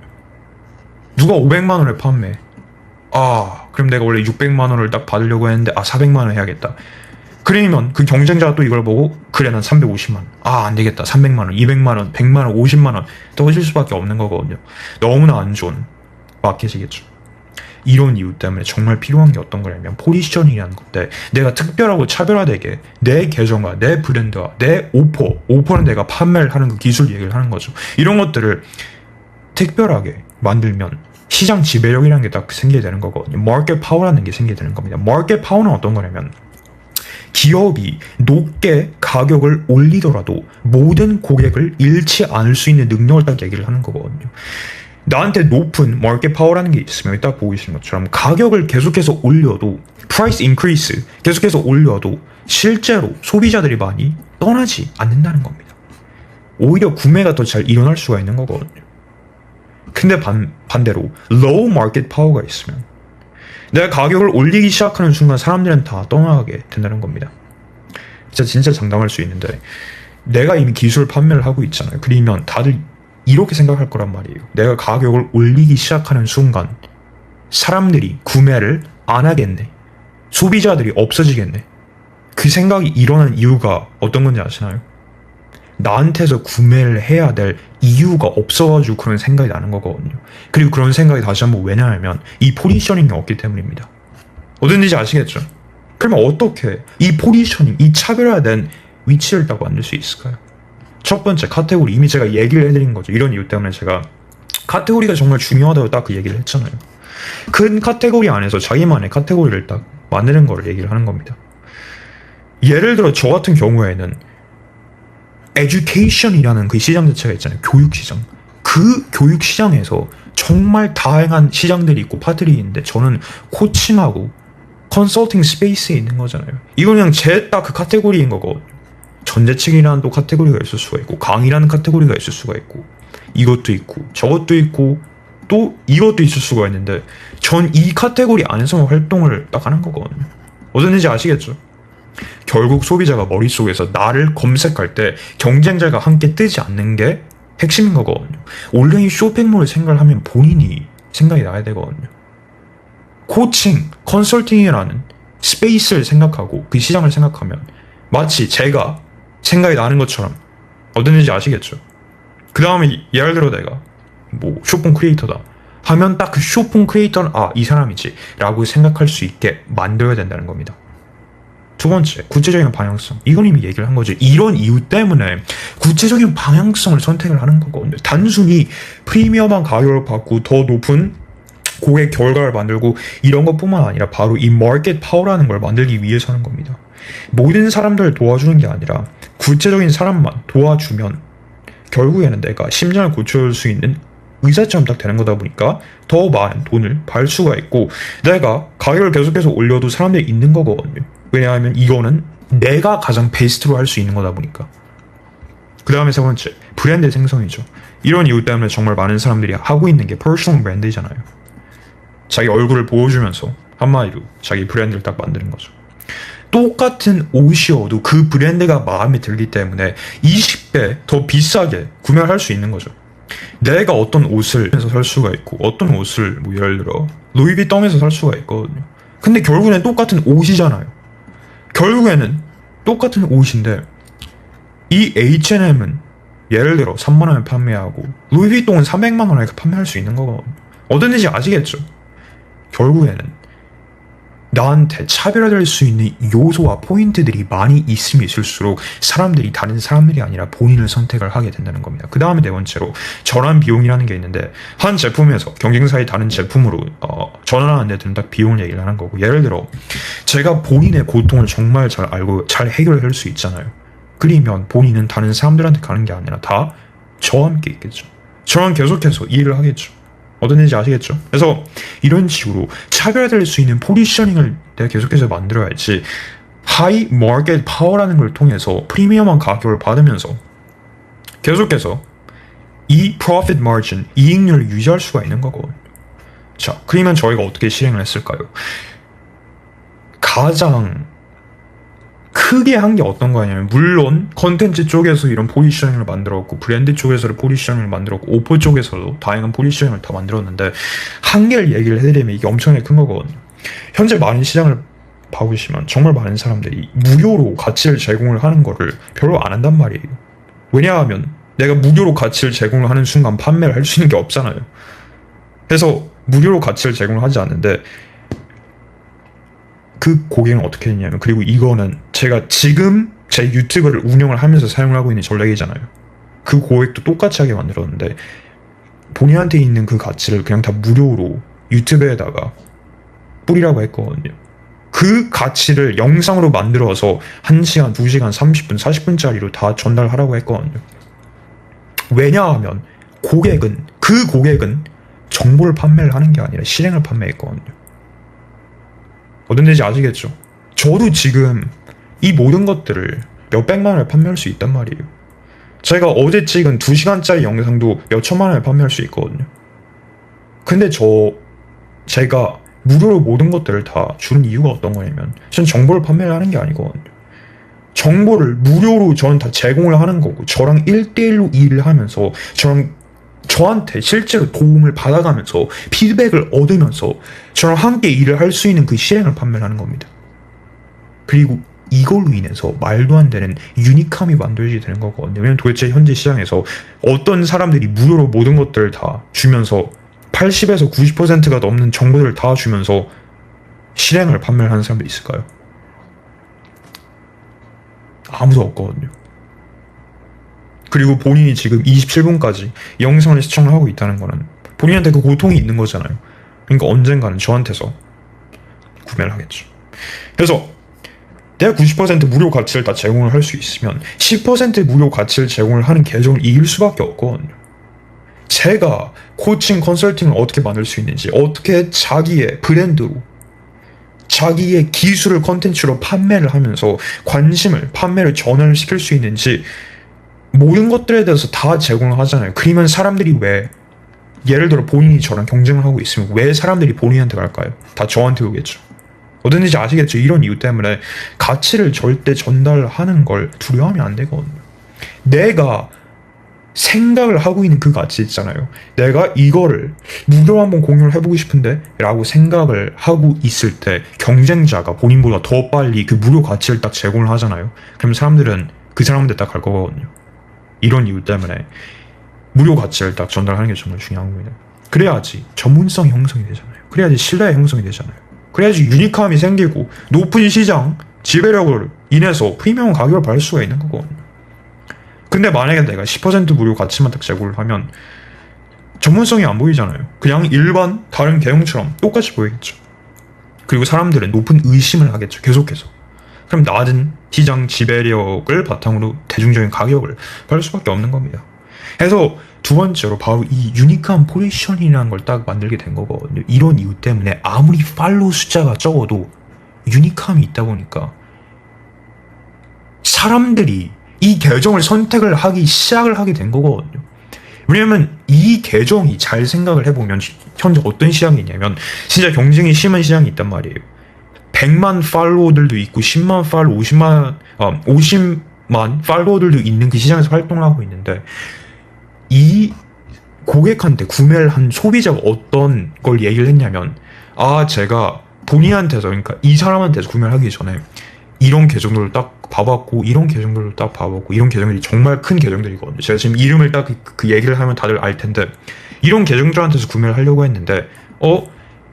Speaker 1: 누가 500만 원에 판매. 그럼 내가 원래 600만 원을 딱 받으려고 했는데 400만 원 해야겠다. 그러면 그 경쟁자가 또 이걸 보고 그래 난 350만 원. 안 되겠다. 300만 원, 200만 원, 100만 원, 50만 원 떨어질 수밖에 없는 거거든요. 너무나 안 좋은 마켓이겠죠. 이런 이유 때문에 정말 필요한 게 어떤 거냐면 포지셔닝이라는 건데 내가 특별하고 차별화되게 내 계정과 내 브랜드와 내 오퍼는 내가 판매를 하는 그 기술 얘기를 하는 거죠. 이런 것들을 특별하게 만들면 시장 지배력이라는 게 딱 생기게 되는 거거든요. 마켓 파워라는 게 생기게 되는 겁니다. 마켓 파워는 어떤 거냐면 기업이 높게 가격을 올리더라도 모든 고객을 잃지 않을 수 있는 능력을 딱 얘기를 하는 거거든요. 나한테 높은 마켓 파워라는 게 있으면 딱 보고 계신 것처럼 가격을 계속해서 올려도 price increase 계속해서 올려도 실제로 소비자들이 많이 떠나지 않는다는 겁니다. 오히려 구매가 더 잘 일어날 수가 있는 거거든요. 근데 반대로 low market power가 있으면 내가 가격을 올리기 시작하는 순간 사람들은 다 떠나가게 된다는 겁니다. 진짜 장담할 수 있는데 내가 이미 기술 판매를 하고 있잖아요. 그러면 다들 이렇게 생각할 거란 말이에요. 내가 가격을 올리기 시작하는 순간 사람들이 구매를 안 하겠네. 소비자들이 없어지겠네. 그 생각이 일어난 이유가 어떤 건지 아시나요? 나한테서 구매를 해야 될 이유가 없어가지고 그런 생각이 나는 거거든요. 그리고 그런 생각이 다시 한번 왜냐하면 이 포지셔닝이 없기 때문입니다. 어딘지 아시겠죠? 그러면 어떻게 이 포지셔닝, 이 차별화된 위치를 딱 만들 수 있을까요? 첫 번째 카테고리, 이미 제가 얘기를 해드린 거죠. 이런 이유 때문에 제가 카테고리가 정말 중요하다고 딱 그 얘기를 했잖아요. 큰 카테고리 안에서 자기만의 카테고리를 딱 만드는 거를 얘기를 하는 겁니다. 예를 들어 저 같은 경우에는 education이라는 그 시장 자체가 있잖아요. 교육시장. 그 교육시장에서 정말 다양한 시장들이 있고 파트들이 있는데 저는 코칭하고 컨설팅 스페이스에 있는 거잖아요. 이건 그냥 제 딱 그 카테고리인 거거든요. 전재책이라는 또 카테고리가 있을 수가 있고 강의라는 카테고리가 있을 수가 있고 이것도 있고 저것도 있고 또 이것도 있을 수가 있는데 전 이 카테고리 안에서만 활동을 딱 하는 거거든요. 어쩐지 아시겠죠? 결국 소비자가 머릿속에서 나를 검색할 때 경쟁자가 함께 뜨지 않는 게 핵심인 거거든요. 온라인 쇼핑몰을 생각을 하면 본인이 생각이 나야 되거든요. 코칭, 컨설팅이라는 스페이스를 생각하고 그 시장을 생각하면 마치 제가 생각이 나는 것처럼 어땠는지 아시겠죠? 그 다음에 예를 들어 내가 뭐 쇼핑 크리에이터다 하면 딱 그 쇼핑 크리에이터는 이 사람이지 라고 생각할 수 있게 만들어야 된다는 겁니다. 두 번째, 구체적인 방향성. 이건 이미 얘기를 한 거죠. 이런 이유 때문에 구체적인 방향성을 선택을 하는 거거든요. 단순히 프리미엄한 가격을 받고 더 높은 고객 결과를 만들고 이런 것뿐만 아니라 바로 이 마켓 파워라는 걸 만들기 위해서 하는 겁니다. 모든 사람들을 도와주는 게 아니라 구체적인 사람만 도와주면 결국에는 내가 심장을 고쳐줄 수 있는 의사처럼 딱 되는 거다 보니까 더 많은 돈을 벌 수가 있고 내가 가격을 계속해서 올려도 사람들이 있는 거거든요. 왜냐하면 이거는 내가 가장 베스트로 할 수 있는 거다 보니까. 그 다음에 세 번째, 브랜드 생성이죠. 이런 이유 때문에 정말 많은 사람들이 하고 있는 게 퍼스널 브랜드잖아요. 자기 얼굴을 보여주면서 한마디로 자기 브랜드를 딱 만드는 거죠. 똑같은 옷이어도 그 브랜드가 마음에 들기 때문에 20배 더 비싸게 구매를 할 수 있는 거죠. 내가 어떤 옷을 해서 살 수가 있고 어떤 옷을 뭐 예를 들어 루이비통에서 살 수가 있거든요. 근데 결국에는 똑같은 옷이잖아요. 결국에는 똑같은 옷인데 이 H&M은 예를 들어 3만 원에 판매하고 루이비통은 300만 원에 판매할 수 있는 거거든요. 어떤지 아시겠죠? 결국에는 나한테 차별화될 수 있는 요소와 포인트들이 많이 있으면 있을수록 사람들이 다른 사람들이 아니라 본인을 선택을 하게 된다는 겁니다. 그 다음에 네 번째로 전환 비용이라는 게 있는데 한 제품에서 경쟁사의 다른 제품으로 전환하는 데 드는 딱 비용을 얘기를 하는 거고 예를 들어 제가 본인의 고통을 정말 잘 알고 잘 해결할 수 있잖아요. 그러면 본인은 다른 사람들한테 가는 게 아니라 다 저와 함께 있겠죠. 저랑 계속해서 일을 하겠죠. 어떤 일인지 아시겠죠? 그래서 이런 식으로 차별화될 수 있는 포지셔닝을 내가 계속해서 만들어야지 하이 마켓 파워라는 걸 통해서 프리미엄한 가격을 받으면서 계속해서 이 profit margin, 이익률을 유지할 수가 있는 거거든요. 자, 그러면 저희가 어떻게 실행을 했을까요? 가장 크게 한 게 어떤 거냐면 물론 컨텐츠 쪽에서 이런 포지셔닝을 만들었고 브랜드 쪽에서도 포지셔닝을 만들었고 오퍼 쪽에서도 다양한 포지셔닝을 다 만들었는데 한 개를 얘기를 해드리면 이게 엄청나게 큰 거거든요. 현재 많은 시장을 봐보시면 정말 많은 사람들이 무료로 가치를 제공을 하는 거를 별로 안 한단 말이에요. 왜냐하면 내가 무료로 가치를 제공을 하는 순간 판매를 할 수 있는 게 없잖아요. 그래서 무료로 가치를 제공을 하지 않는데 그 고객은 어떻게 했냐면 그리고 이거는 제가 지금 제 유튜브를 운영을 하면서 사용을 하고 있는 전략이잖아요. 그 고객도 똑같이 하게 만들었는데 본인한테 있는 그 가치를 그냥 다 무료로 유튜브에다가 뿌리라고 했거든요. 그 가치를 영상으로 만들어서 1시간, 2시간, 30분, 40분짜리로 다 전달하라고 했거든요. 왜냐하면 그 고객은 정보를 판매를 하는 게 아니라 실행을 판매했거든요. 어떤 데인지 아시겠죠? 저도 지금 이 모든 것들을 몇백만 원에 판매할 수 있단 말이에요. 제가 어제 찍은 2시간짜리 영상도 몇천만 원에 판매할 수 있거든요. 근데 제가 무료로 모든 것들을 다 주는 이유가 어떤 거냐면 전 정보를 판매를 하는 게 아니거든요. 정보를 무료로 저는 다 제공을 하는 거고 저랑 1대1로 일을 하면서 저한테 실제로 도움을 받아가면서 피드백을 얻으면서 저랑 함께 일을 할 수 있는 그 실행을 판매를 하는 겁니다. 그리고 이걸로 인해서 말도 안 되는 유니크함이 만들어지게 되는 거거든요. 왜냐면 도대체 현재 시장에서 어떤 사람들이 무료로 모든 것들을 다 주면서 80에서 90%가 넘는 정보들을 다 주면서 실행을 판매를 하는 사람들이 있을까요? 아무도 없거든요. 그리고 본인이 지금 27분까지 영상을 시청을 하고 있다는 거는 본인한테 그 고통이 있는 거잖아요. 그러니까 언젠가는 저한테서 구매를 하겠죠. 그래서 내가 90% 무료 가치를 다 제공을 할 수 있으면 10% 무료 가치를 제공을 하는 계정을 이길 수밖에 없거든요. 제가 코칭 컨설팅을 어떻게 만들 수 있는지, 어떻게 자기의 브랜드로 자기의 기술을 컨텐츠로 판매를 하면서 판매를 전환을 시킬 수 있는지 모든 것들에 대해서 다 제공을 하잖아요. 그러면 사람들이 왜 예를 들어 본인이 저랑 경쟁을 하고 있으면 왜 사람들이 본인한테 갈까요? 다 저한테 오겠죠. 어떤지 아시겠죠? 이런 이유 때문에 가치를 절대 전달하는 걸 두려워하면 안 되거든요. 내가 생각을 하고 있는 그 가치 있잖아요. 내가 이거를 무료로 한번 공유를 해보고 싶은데 라고 생각을 하고 있을 때 경쟁자가 본인보다 더 빨리 그 무료 가치를 딱 제공을 하잖아요. 그럼 사람들은 그 사람한테 딱 갈 거거든요. 이런 이유 때문에 무료 가치를 딱 전달하는 게 정말 중요한 겁니다. 그래야지 전문성이 형성이 되잖아요. 그래야지 신뢰 형성이 되잖아요. 그래야지 유니크함이 생기고 높은 시장 지배력을 인해서 프리미엄 가격을 받을 수가 있는 거거든요. 근데 만약에 내가 10% 무료 가치만 딱 제공을 하면 전문성이 안 보이잖아요. 그냥 일반 다른 계정처럼 똑같이 보이겠죠. 그리고 사람들은 높은 의심을 하겠죠. 계속해서. 그럼 낮은 시장 지배력을 바탕으로 대중적인 가격을 받을 수밖에 없는 겁니다. 그래서 두 번째로 바로 이 유니크한 포지션이라는 걸 딱 만들게 된 거거든요. 이런 이유 때문에 아무리 팔로우 숫자가 적어도 유니크함이 있다 보니까 사람들이 이 계정을 선택을 하기 시작을 하게 된 거거든요. 왜냐면 이 계정이 잘 생각을 해보면 현재 어떤 시장이 있냐면 진짜 경쟁이 심한 시장이 있단 말이에요. 100만 팔로워들도 있고 10만 팔로워, 50만 팔로워들도 있는 그 시장에서 활동을 하고 있는데 이 고객한테 구매를 한 소비자가 어떤 걸 얘기를 했냐면, 제가 본인한테서, 그러니까 이 사람한테서 구매를 하기 전에 이런 계정들을 딱 봐봤고, 이런 계정들을 딱 봐봤고, 이런 계정들이 정말 큰 계정들이거든요. 제가 지금 이름을 딱 그 얘기를 하면 다들 알 텐데, 이런 계정들한테서 구매를 하려고 했는데,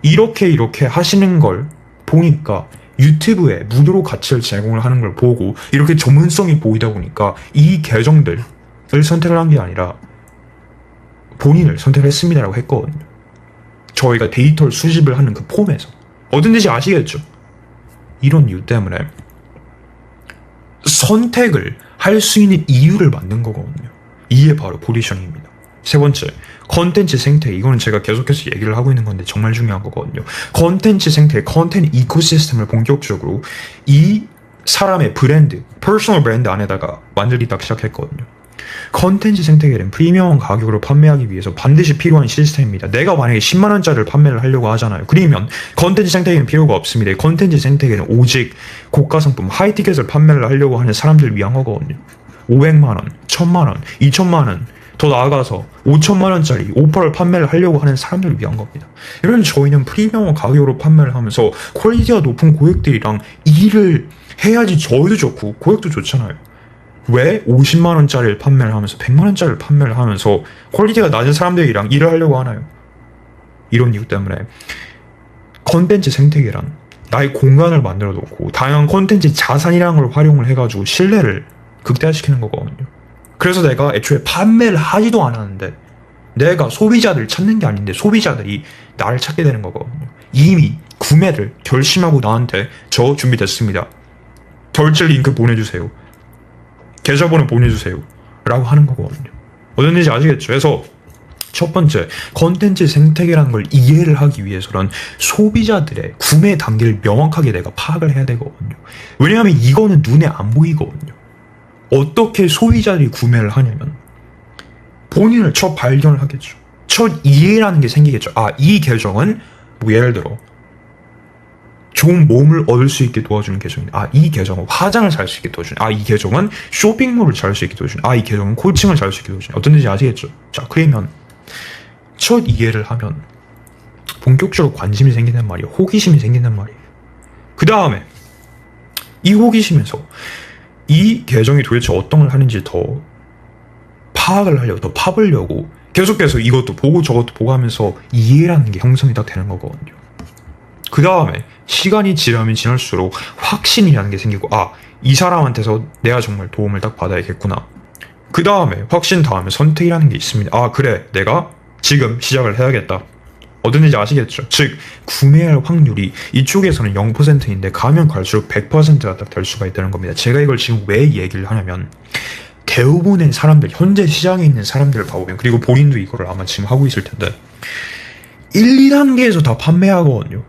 Speaker 1: 이렇게 하시는 걸 보니까 유튜브에 무료로 가치를 제공을 하는 걸 보고 이렇게 전문성이 보이다 보니까 이 계정들을 선택을 한 게 아니라 본인을 선택을 했습니다라고 했거든요. 저희가 데이터를 수집을 하는 그 폼에서. 어딘지 아시겠죠? 이런 이유 때문에 선택을 할 수 있는 이유를 만든 거거든요. 이게 바로 포지셔닝입니다. 세 번째, 컨텐츠 생태. 이거는 제가 계속해서 얘기를 하고 있는 건데 정말 중요한 거거든요. 컨텐츠 생태, 컨텐츠 이코시스템을 본격적으로 이 사람의 브랜드, 퍼스널 브랜드 안에다가 만들기 딱 시작했거든요. 컨텐츠 생태계는 프리미엄 가격으로 판매하기 위해서 반드시 필요한 시스템입니다. 내가 만약에 10만원짜리를 판매를 하려고 하잖아요. 그러면 컨텐츠 생태계는 필요가 없습니다. 컨텐츠 생태계는 오직 고가 상품, 하이티켓을 판매를 하려고 하는 사람들을 위한 거거든요. 500만원, 1000만원, 2000만원, 더 나아가서 5천만원짜리 오퍼를 판매를 하려고 하는 사람들을 위한 겁니다. 이런 저희는 프리미엄 가격으로 판매를 하면서 퀄리티가 높은 고객들이랑 일을 해야지 저희도 좋고 고객도 좋잖아요. 왜 50만원짜리를 판매를 하면서 100만원짜리를 판매를 하면서 퀄리티가 낮은 사람들이랑 일을 하려고 하나요? 이런 이유 때문에 컨텐츠 생태계란 나의 공간을 만들어 놓고 다양한 컨텐츠 자산이라는 걸 활용을 해가지고 신뢰를 극대화시키는 거거든요. 그래서 내가 애초에 판매를 하지도 않았는데 내가 소비자들을 찾는 게 아닌데 소비자들이 나를 찾게 되는 거거든요. 이미 구매를 결심하고 나한테 저 준비됐습니다. 결제 링크 보내주세요. 계좌번호 보내주세요. 라고 하는 거거든요. 어떤지 아시겠죠? 그래서 첫 번째, 컨텐츠 생태계라는 걸 이해를 하기 위해서는 소비자들의 구매 단계를 명확하게 내가 파악을 해야 되거든요. 왜냐하면 이거는 눈에 안 보이거든요. 어떻게 소비자들이 구매를 하냐면 본인을 첫 발견을 하겠죠. 첫 이해라는 게 생기겠죠. 이 계정은 뭐 예를 들어 좋은 몸을 얻을 수 있게 도와주는 계정이다. 이 계정은 화장을 잘 수 있게 도와주는. 이 계정은 쇼핑몰을 잘 수 있게 도와주는. 이 계정은 코칭을 잘 수 있게 도와주는. 어떤 뜻인지 아시겠죠? 자, 그러면 첫 이해를 하면 본격적으로 관심이 생긴단 말이에요. 호기심이 생긴단 말이에요. 그 다음에 이 호기심에서 이 계정이 도대체 어떤 걸 하는지 더 파악을 하려고, 더 파보려고 계속해서 이것도 보고 저것도 보고 하면서 이해라는 게 형성이 딱 되는 거거든요. 그 다음에 시간이 지나면 지날수록 확신이라는 게 생기고 이 사람한테서 내가 정말 도움을 딱 받아야겠구나. 그 다음에 확신 다음에 선택이라는 게 있습니다. 그래, 내가 지금 시작을 해야겠다. 어떤지 아시겠죠? 즉 구매할 확률이 이쪽에서는 0%인데 가면 갈수록 100%가 딱 될 수가 있다는 겁니다. 제가 이걸 지금 왜 얘기를 하냐면 대부분의 사람들, 현재 시장에 있는 사람들을 봐보면, 그리고 본인도 이거를 아마 지금 하고 있을 텐데 1, 2단계에서 다 판매하거든요.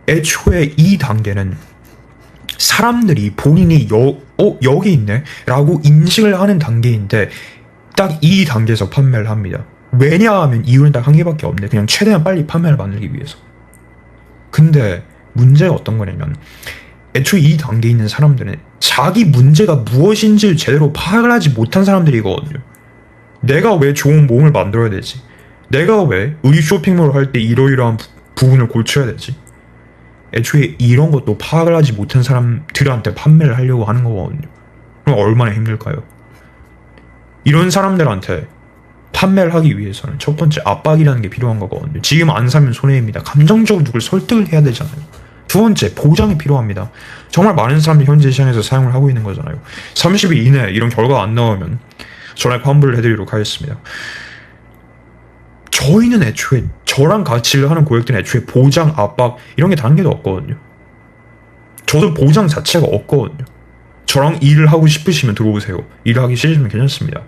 Speaker 1: 애초에 이 단계는 사람들이 본인이 여기 있네 라고 인식을 하는 단계인데 딱 이 단계에서 판매를 합니다. 왜냐하면 이유는 딱 한 개밖에 없는데 그냥 최대한 빨리 판매를 만들기 위해서. 근데 문제가 어떤 거냐면 애초에 이 단계에 있는 사람들은 자기 문제가 무엇인지를 제대로 파악을 하지 못한 사람들이거든요. 내가 왜 좋은 몸을 만들어야 되지? 내가 왜 우리 쇼핑몰을 할 때 이러이러한 부분을 고쳐야 되지? 애초에 이런 것도 파악을 하지 못한 사람들한테 판매를 하려고 하는 거거든요. 그럼 얼마나 힘들까요? 이런 사람들한테 판매를 하기 위해서는 첫 번째 압박이라는 게 필요한 거거든요. 지금 안 사면 손해입니다. 감정적으로 누굴 설득을 해야 되잖아요. 두 번째, 보장이 필요합니다. 정말 많은 사람들이 현재 시장에서 사용을 하고 있는 거잖아요. 30일 이내에 이런 결과가 안 나오면 전액 환불을 해드리도록 하겠습니다. 저희는 애초에 저랑 같이 일을 하는 고객들은 애초에 보장, 압박 이런 게 단계도 없거든요. 저도 보장 자체가 없거든요. 저랑 일을 하고 싶으시면 들어오세요. 일을 하기 싫으시면 괜찮습니다.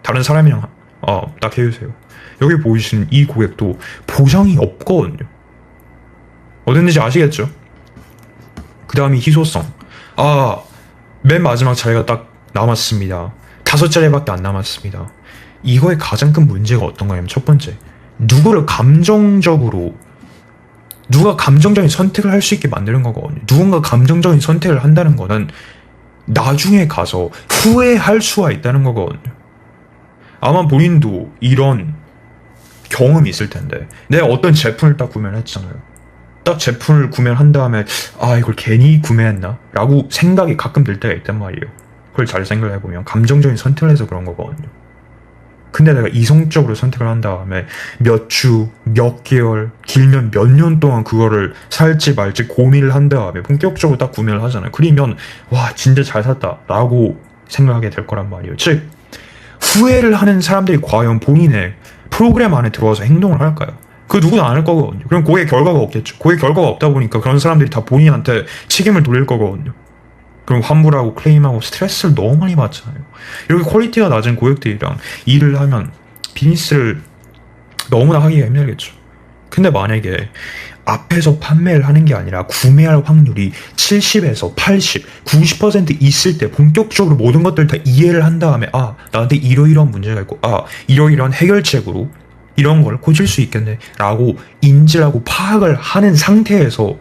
Speaker 1: 다른 사람이랑 딱 해주세요. 여기 보이시는 이 고객도 보장이 없거든요. 어딘지 아시겠죠? 그 다음이 희소성. 맨 마지막 자리가 딱 남았습니다. 5자리밖에 안 남았습니다. 이거의 가장 큰 문제가 어떤 거냐면 첫 번째, 누가 감정적인 선택을 할 수 있게 만드는 거거든요. 누군가 감정적인 선택을 한다는 거는 나중에 가서 후회할 수가 있다는 거거든요. 아마 본인도 이런 경험이 있을 텐데, 내가 어떤 제품을 딱 구매를 했잖아요. 딱 제품을 구매를 한 다음에 아 이걸 괜히 구매했나? 라고 생각이 가끔 들 때가 있단 말이에요. 그걸 잘 생각을 해보면 감정적인 선택을 해서 그런 거거든요. 근데 내가 이성적으로 선택을 한 다음에 몇 주, 몇 개월, 길면 몇 년 동안 그거를 살지 말지 고민을 한 다음에 본격적으로 딱 구매를 하잖아요. 그러면 와 진짜 잘 샀다 라고 생각하게 될 거란 말이에요. 즉 후회를 하는 사람들이 과연 본인의 프로그램 안에 들어와서 행동을 할까요? 그 누구도 안 할 거거든요. 그럼 그게 결과가 없겠죠. 그게 결과가 없다 보니까 그런 사람들이 다 본인한테 책임을 돌릴 거거든요. 그럼 환불하고 클레임하고 스트레스를 너무 많이 받잖아요. 이렇게 퀄리티가 낮은 고객들이랑 일을 하면 비즈니스를 너무나 하기가 힘들겠죠. 근데 만약에 앞에서 판매를 하는 게 아니라 구매할 확률이 70에서 80, 90% 있을 때 본격적으로 모든 것들을 다 이해를 한 다음에 아 나한테 이러이러한 문제가 있고 아 이러이러한 해결책으로 이런 걸 고칠 수 있겠네 라고 인지를 하고 파악을 하는 상태에서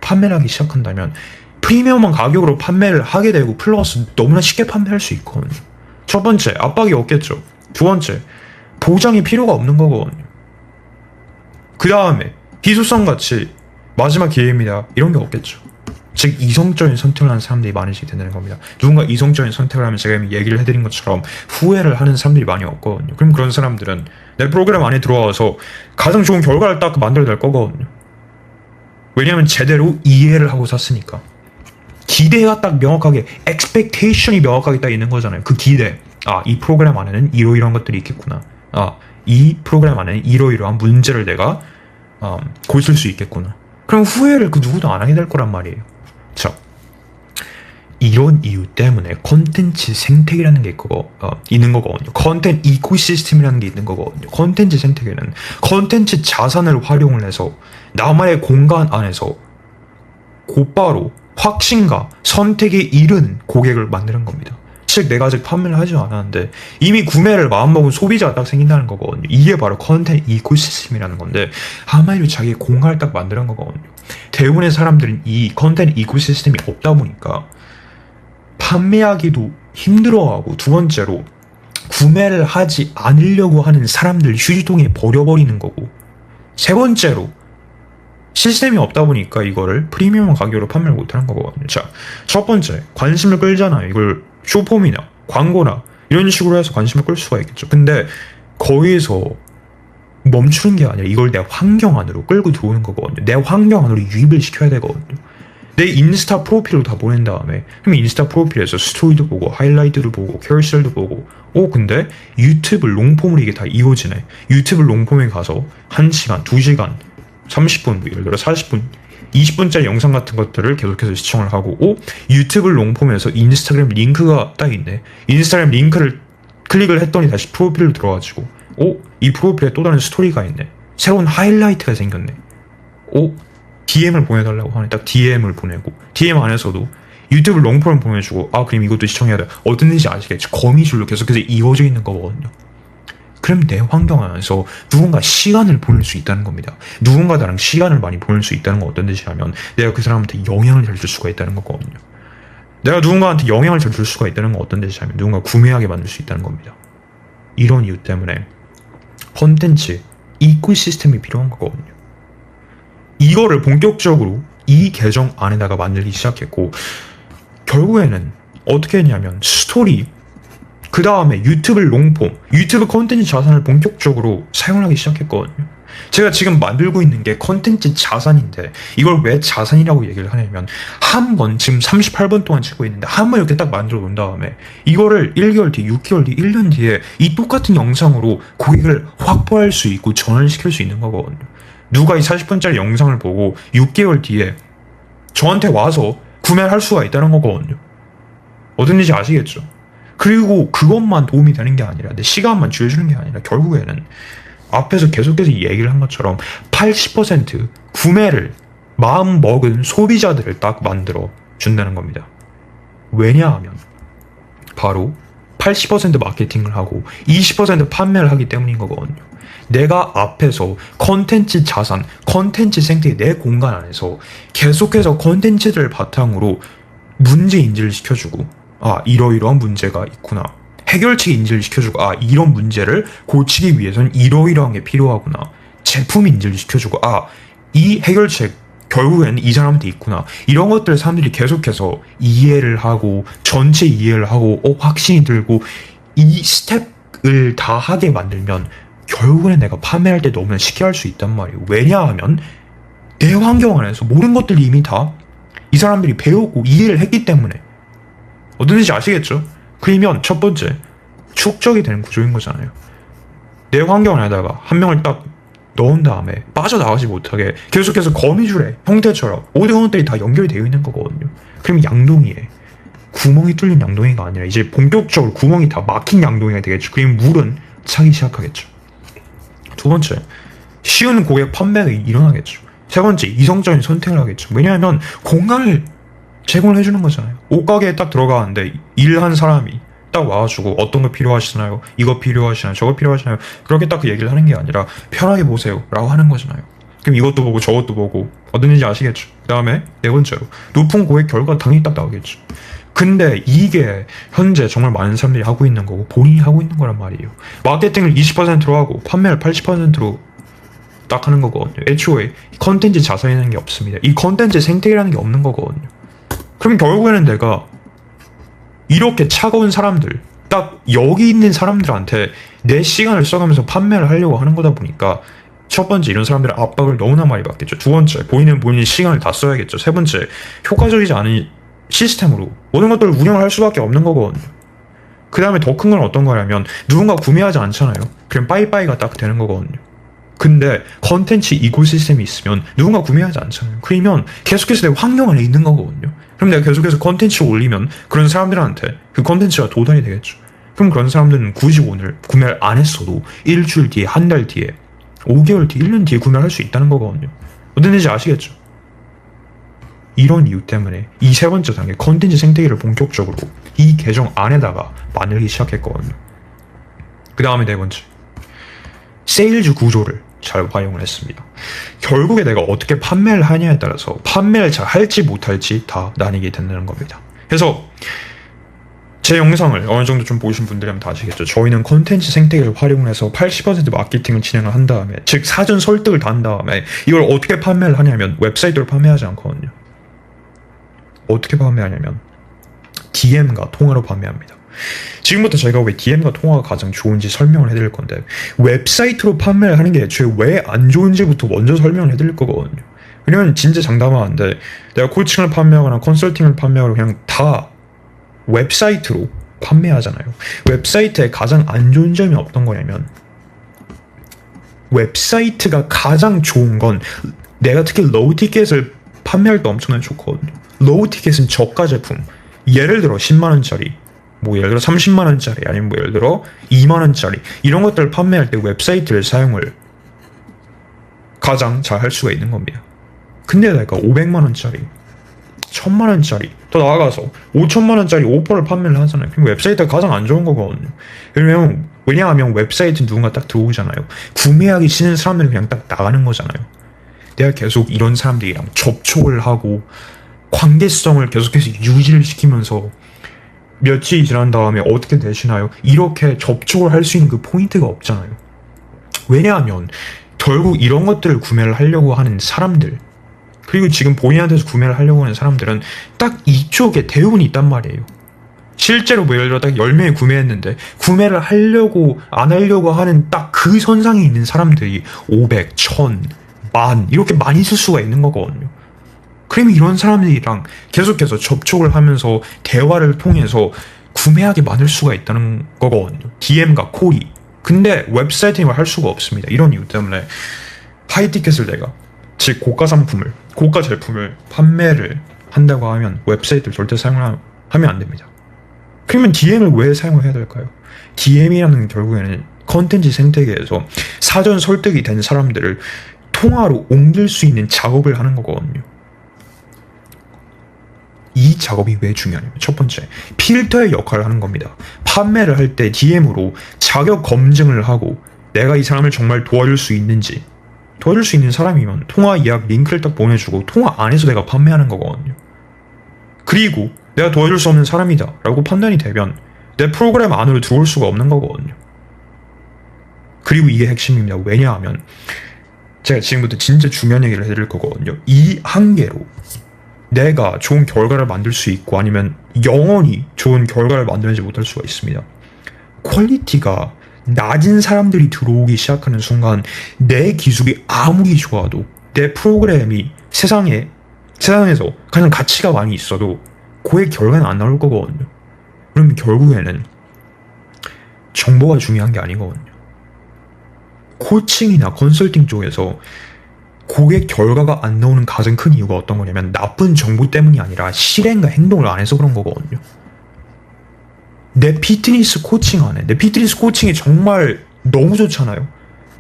Speaker 1: 판매를 하기 시작한다면 프리미엄한 가격으로 판매를 하게 되고 플러스 너무나 쉽게 판매할 수 있거든요. 첫 번째, 압박이 없겠죠. 두 번째, 보장이 필요가 없는 거거든요. 그 다음에 희소성 같이 마지막 기회입니다. 이런 게 없겠죠. 즉 이성적인 선택을 하는 사람들이 많으시게 된다는 겁니다. 누군가 이성적인 선택을 하면 제가 이미 얘기를 해드린 것처럼 후회를 하는 사람들이 많이 없거든요. 그럼 그런 사람들은 내 프로그램 안에 들어와서 가장 좋은 결과를 딱 만들어낼 거거든요. 왜냐하면 제대로 이해를 하고 샀으니까. 기대가 딱 명확하게 expectation이 명확하게 딱 있는 거잖아요. 그 기대. 아, 이 프로그램 안에는 이러이러한 것들이 있겠구나. 아, 이 프로그램 안에는 이러이러한 문제를 내가 고칠 수 있겠구나. 그럼 후회를 그 누구도 안 하게 될 거란 말이에요. 자, 이런 이유 때문에 컨텐츠 생태계라는 게 있는 거거든요. 컨텐츠 이코시스템이라는 게 있는 거거든요. 컨텐츠 생태계는 컨텐츠 자산을 활용을 해서 나만의 공간 안에서 곧바로 확신과 선택에 이른 고객을 만드는 겁니다. 즉 내가 아직 판매를 하지 않았는데 이미 구매를 마음먹은 소비자가 딱 생긴다는 거거든요. 이게 바로 컨텐츠 이코시스템이라는 건데 한마디로 자기의 공간을 딱 만드는 거거든요. 대부분의 사람들은 이 컨텐츠 이코시스템이 없다 보니까 판매하기도 힘들어하고 두 번째로 구매를 하지 않으려고 하는 사람들 휴지통에 버려버리는 거고 세 번째로 시스템이 없다 보니까 이거를 프리미엄 가격으로 판매를 못하는 거거든요. 자, 첫 번째 관심을 끌잖아요. 이걸 쇼폼이나 광고나 이런 식으로 해서 관심을 끌 수가 있겠죠. 근데 거기에서 멈추는 게 아니라 이걸 내 환경 안으로 끌고 들어오는 거거든요. 내 환경 안으로 유입을 시켜야 되거든요. 내 인스타 프로필로 다 보낸 다음에 그럼 인스타 프로필에서 스토리도 보고 하이라이트도 보고 캐러셀도 보고 근데 유튜브 롱폼으로 이게 다 이어지네. 유튜브 롱폼에 가서 1시간, 2시간 30분, 예를 들어 40분, 20분짜리 영상 같은 것들을 계속해서 시청을 하고 유튜브 롱폼에서 인스타그램 링크가 딱 있네. 인스타그램 링크를 클릭을 했더니 다시 프로필로 들어가지고 이 프로필에 또 다른 스토리가 있네. 새로운 하이라이트가 생겼네. DM을 보내달라고 하네. 딱 DM을 보내고 DM 안에서도 유튜브 롱폼을 보내주고 그럼 이것도 시청해야 돼. 어떤 뜻인지 아시겠지? 거미줄로 계속해서 이어져 있는 거거든요. 그럼 내 환경 안에서 누군가 시간을 보낼 수 있다는 겁니다. 누군가 나랑 시간을 많이 보낼 수 있다는 건 어떤 뜻이냐면 내가 그 사람한테 영향을 잘 줄 수가 있다는 거거든요. 내가 누군가한테 영향을 잘 줄 수가 있다는 건 어떤 뜻이냐면 누군가 구매하게 만들 수 있다는 겁니다. 이런 이유 때문에 콘텐츠 이코시스템이 필요한 거거든요. 이거를 본격적으로 이 계정 안에다가 만들기 시작했고 결국에는 어떻게 했냐면 스토리 그 다음에 유튜브 롱폼, 유튜브 컨텐츠 자산을 본격적으로 사용하기 시작했거든요. 제가 지금 만들고 있는 게 컨텐츠 자산인데 이걸 왜 자산이라고 얘기를 하냐면 한 번 지금 38번 동안 찍고 있는데 한 번 이렇게 딱 만들어 놓은 다음에 이거를 1개월 뒤, 6개월 뒤, 1년 뒤에 이 똑같은 영상으로 고객을 확보할 수 있고 전환을 시킬 수 있는 거거든요. 누가 이 40분짜리 영상을 보고 6개월 뒤에 저한테 와서 구매를 할 수가 있다는 거거든요. 어떤 뜻인지 아시겠죠? 그리고 그것만 도움이 되는 게 아니라 내 시간만 줄여주는 게 아니라 결국에는 앞에서 계속해서 얘기를 한 것처럼 80% 구매를 마음 먹은 소비자들을 딱 만들어 준다는 겁니다. 왜냐하면 바로 80% 마케팅을 하고 20% 판매를 하기 때문인 거거든요. 내가 앞에서 컨텐츠 자산, 컨텐츠 생태계 내 공간 안에서 계속해서 컨텐츠들을 바탕으로 문제 인지를 시켜주고 이러이러한 문제가 있구나. 해결책 인지를 시켜주고, 아, 이런 문제를 고치기 위해서는 이러이러한 게 필요하구나. 제품 인지를 시켜주고, 아, 이 해결책 결국에는 이 사람한테 있구나. 이런 것들을 사람들이 계속해서 이해를 하고 전체 이해를 하고 확신이 들고 이 스텝을 다 하게 만들면 결국에는 내가 판매할 때 너무나 쉽게 할 수 있단 말이에요. 왜냐하면 내 환경 안에서 모든 것들이 이미 다 이 사람들이 배우고 이해를 했기 때문에. 어떤 뜻인지 아시겠죠? 그러면 첫 번째 축적이 되는 구조인 거잖아요. 내 환경 안에다가 한 명을 딱 넣은 다음에 빠져나가지 못하게 계속해서 거미줄의 형태처럼 모든 것들이 다 연결이 되어 있는 거거든요. 그럼 양동이에 구멍이 뚫린 양동이가 아니라 이제 본격적으로 구멍이 다 막힌 양동이가 되겠죠. 그럼 물은 차기 시작하겠죠. 두 번째, 쉬운 고객 판매가 일어나겠죠. 세 번째, 이성적인 선택을 하겠죠. 왜냐하면 공간을 제공을 해주는 거잖아요. 옷가게에 딱 들어가는데 일한 사람이 딱 와가지고 어떤 거 필요하시나요? 이거 필요하시나요? 저거 필요하시나요? 그렇게 딱 그 얘기를 하는 게 아니라 편하게 보세요 라고 하는 거잖아요. 그럼 이것도 보고 저것도 보고 어떤 일인지 아시겠죠? 그 다음에 네 번째로 높은 고객 결과가 당연히 딱 나오겠죠. 근데 이게 현재 정말 많은 사람들이 하고 있는 거고 본인이 하고 있는 거란 말이에요. 마케팅을 20%로 하고 판매를 80%로 딱 하는 거거든요. 애초에 컨텐츠 자산이라는 게 없습니다. 이 컨텐츠 생태계라는 게 없는 거거든요. 그럼 결국에는 내가 이렇게 차가운 사람들, 딱 여기 있는 사람들한테 내 시간을 써가면서 판매를 하려고 하는 거다 보니까 첫 번째, 이런 사람들의 압박을 너무나 많이 받겠죠. 두 번째, 본인이 시간을 다 써야겠죠. 세 번째, 효과적이지 않은 시스템으로 모든 것들을 운영을 할 수밖에 없는 거거든요. 그 다음에 더 큰 건 어떤 거냐면 누군가 구매하지 않잖아요. 그럼 빠이빠이가 딱 되는 거거든요. 근데 컨텐츠 이코시스템이 있으면 누군가 구매하지 않잖아요. 그러면 계속해서 내 환경 안에 있는 거거든요. 그럼 내가 계속해서 컨텐츠를 올리면 그런 사람들한테 그 컨텐츠가 도달이 되겠죠. 그럼 그런 사람들은 굳이 오늘 구매를 안 했어도 일주일 뒤에, 한 달 뒤에, 5개월 뒤에, 1년 뒤에 구매를 할 수 있다는 거거든요. 어떤 뜻인지 아시겠죠? 이런 이유 때문에 이 세 번째 단계 컨텐츠 생태계를 본격적으로 이 계정 안에다가 만들기 시작했거든요. 그 다음에 네 번째, 세일즈 구조를 잘 활용을 했습니다. 결국에 내가 어떻게 판매를 하냐에 따라서 판매를 잘 할지 못할지 다 나뉘게 된다는 겁니다. 그래서 제 영상을 어느 정도 좀 보신 분들이면 다 아시겠죠. 저희는 콘텐츠 생태계를 활용해서 80% 마케팅을 진행을 한 다음에, 즉 사전 설득을 다 한 다음에 이걸 어떻게 판매를 하냐면 웹사이트로 판매하지 않거든요. 어떻게 판매하냐면 DM과 통화로 판매합니다. 지금부터 제가 왜 DM과 통화가 가장 좋은지 설명을 해드릴 건데, 웹사이트로 판매를 하는 게 애초에 왜 안 좋은지부터 먼저 설명을 해드릴 거거든요. 왜냐면 진짜 장담하는데 내가 코칭을 판매하거나 컨설팅을 판매하거나 그냥 다 웹사이트로 판매하잖아요. 웹사이트에 가장 안 좋은 점이 어떤 거냐면, 웹사이트가 가장 좋은 건 내가 특히 로우 티켓을 판매할 때 엄청나게 좋거든요. 로우 티켓은 저가 제품, 예를 들어 10만원짜리, 뭐 예를 들어 30만원짜리, 아니면 뭐 예를 들어 2만원짜리, 이런 것들을 판매할 때 웹사이트를 사용을 가장 잘 할 수가 있는 겁니다. 근데 내가 500만원짜리, 1000만원짜리, 더 나아가서 5천만원짜리 오퍼를 판매를 하잖아요. 그럼 웹사이트가 가장 안 좋은 거거든요. 왜냐하면 웹사이트 누군가 딱 들어오잖아요. 구매하기 싫은 사람들이 그냥 딱 나가는 거잖아요. 내가 계속 이런 사람들이랑 접촉을 하고 관계성을 계속해서 유지를 시키면서 며칠 지난 다음에 어떻게 되시나요? 이렇게 접촉을 할 수 있는 그 포인트가 없잖아요. 왜냐하면 결국 이런 것들을 구매를 하려고 하는 사람들, 그리고 지금 본인한테서 구매를 하려고 하는 사람들은 딱 이쪽에 대부분 있단 말이에요. 실제로 뭐 예를 들어 딱 10명이 구매했는데 구매를 하려고 안 하려고 하는 딱 그 선상에 있는 사람들이 500, 1000, 10,000 이렇게 많이 있을 수가 있는 거거든요. 그러면 이런 사람들이랑 계속해서 접촉을 하면서 대화를 통해서 구매하게 만들 수가 있다는 거거든요. DM과 콜이. 근데 웹사이트는 할 수가 없습니다. 이런 이유 때문에 하이티켓을 내가, 즉 고가 상품을, 고가 제품을 판매를 한다고 하면 웹사이트를 절대 사용하면 안 됩니다. 그러면 DM을 왜 사용을 해야 될까요? DM이라는 결국에는 컨텐츠 생태계에서 사전 설득이 된 사람들을 통화로 옮길 수 있는 작업을 하는 거거든요. 이 작업이 왜 중요하냐면, 첫 번째, 필터의 역할을 하는 겁니다. 판매를 할 때 DM으로 자격 검증을 하고 내가 이 사람을 정말 도와줄 수 있는지, 도와줄 수 있는 사람이면 통화 예약 링크를 딱 보내주고 통화 안에서 내가 판매하는 거거든요. 그리고 내가 도와줄 수 없는 사람이다 라고 판단이 되면 내 프로그램 안으로 들어올 수가 없는 거거든요. 그리고 이게 핵심입니다. 왜냐하면 제가 지금부터 진짜 중요한 얘기를 해드릴 거거든요. 이 한계로 내가 좋은 결과를 만들 수 있고 아니면 영원히 좋은 결과를 만들지 못할 수가 있습니다. 퀄리티가 낮은 사람들이 들어오기 시작하는 순간 내 기술이 아무리 좋아도 내 프로그램이 세상에서 가장 가치가 많이 있어도 그의 결과는 안 나올 거거든요. 그러면 결국에는 정보가 중요한 게 아니거든요. 코칭이나 컨설팅 쪽에서 고객 결과가 안 나오는 가장 큰 이유가 어떤 거냐면 나쁜 정보 때문이 아니라 실행과 행동을 안 해서 그런 거거든요. 내 피트니스 코칭이 정말 너무 좋잖아요.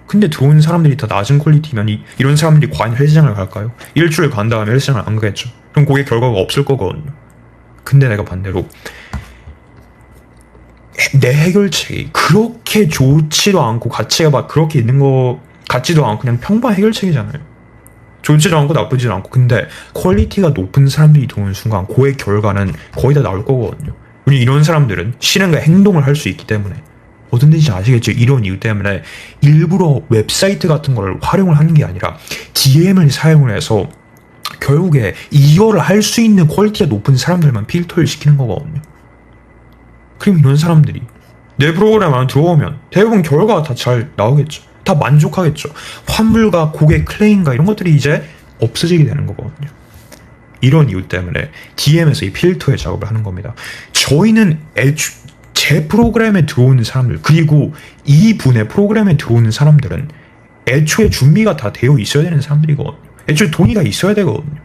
Speaker 1: 근데 들어오는 사람들이 다 낮은 퀄리티면 이런 사람들이 과연 헬스장을 갈까요? 일주일 간 다음에 헬스장을 안 가겠죠. 그럼 고객 결과가 없을 거거든요. 근데 내가 반대로 내 해결책이 그렇게 좋지도 않고 가치가 막 그렇게 있는 거 같지도 않고 그냥 평범한 해결책이잖아요. 좋지도 않고 나쁘지도 않고. 근데 퀄리티가 높은 사람들이 들어오는 순간 그의 결과는 거의 다 나올 거거든요. 우리 이런 사람들은 실행과 행동을 할 수 있기 때문에 어떤지 아시겠죠? 이런 이유 때문에 일부러 웹사이트 같은 걸 활용을 하는 게 아니라 DM을 사용을 해서 결국에 이거를 할 수 있는 퀄리티가 높은 사람들만 필터를 시키는 거거든요. 그럼 이런 사람들이 내 프로그램 안에 들어오면 대부분 결과가 다 잘 나오겠죠. 다 만족하겠죠. 환불과 고객 클레임과 이런 것들이 이제 없어지게 되는 거거든요. 이런 이유 때문에 DM에서 이 필터의 작업을 하는 겁니다. 저희는 제 프로그램에 들어오는 사람들, 그리고 이분의 프로그램에 들어오는 사람들은 애초에 준비가 다 되어 있어야 되는 사람들이거든요. 애초에 돈이 있어야 되거든요.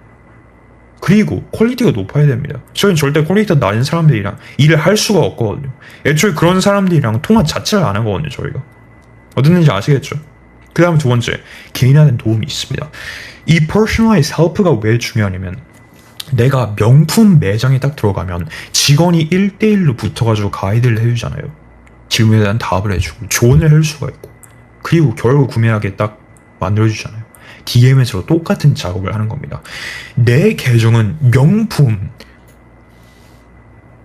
Speaker 1: 그리고 퀄리티가 높아야 됩니다. 저희는 절대 퀄리티가 낮은 사람들이랑 일을 할 수가 없거든요. 애초에 그런 사람들이랑 통화 자체를 안 하거든요, 저희가. 어떤지 아시겠죠? 그 다음 두 번째, 개인화된 도움이 있습니다. 이 personalized help가 왜 중요하냐면 내가 명품 매장에 딱 들어가면 직원이 1대1로 붙어가지고 가이드를 해주잖아요. 질문에 대한 답을 해주고 조언을 해줄 수가 있고, 그리고 결국 구매하게 딱 만들어주잖아요. DM에서 똑같은 작업을 하는 겁니다. 내 계정은 명품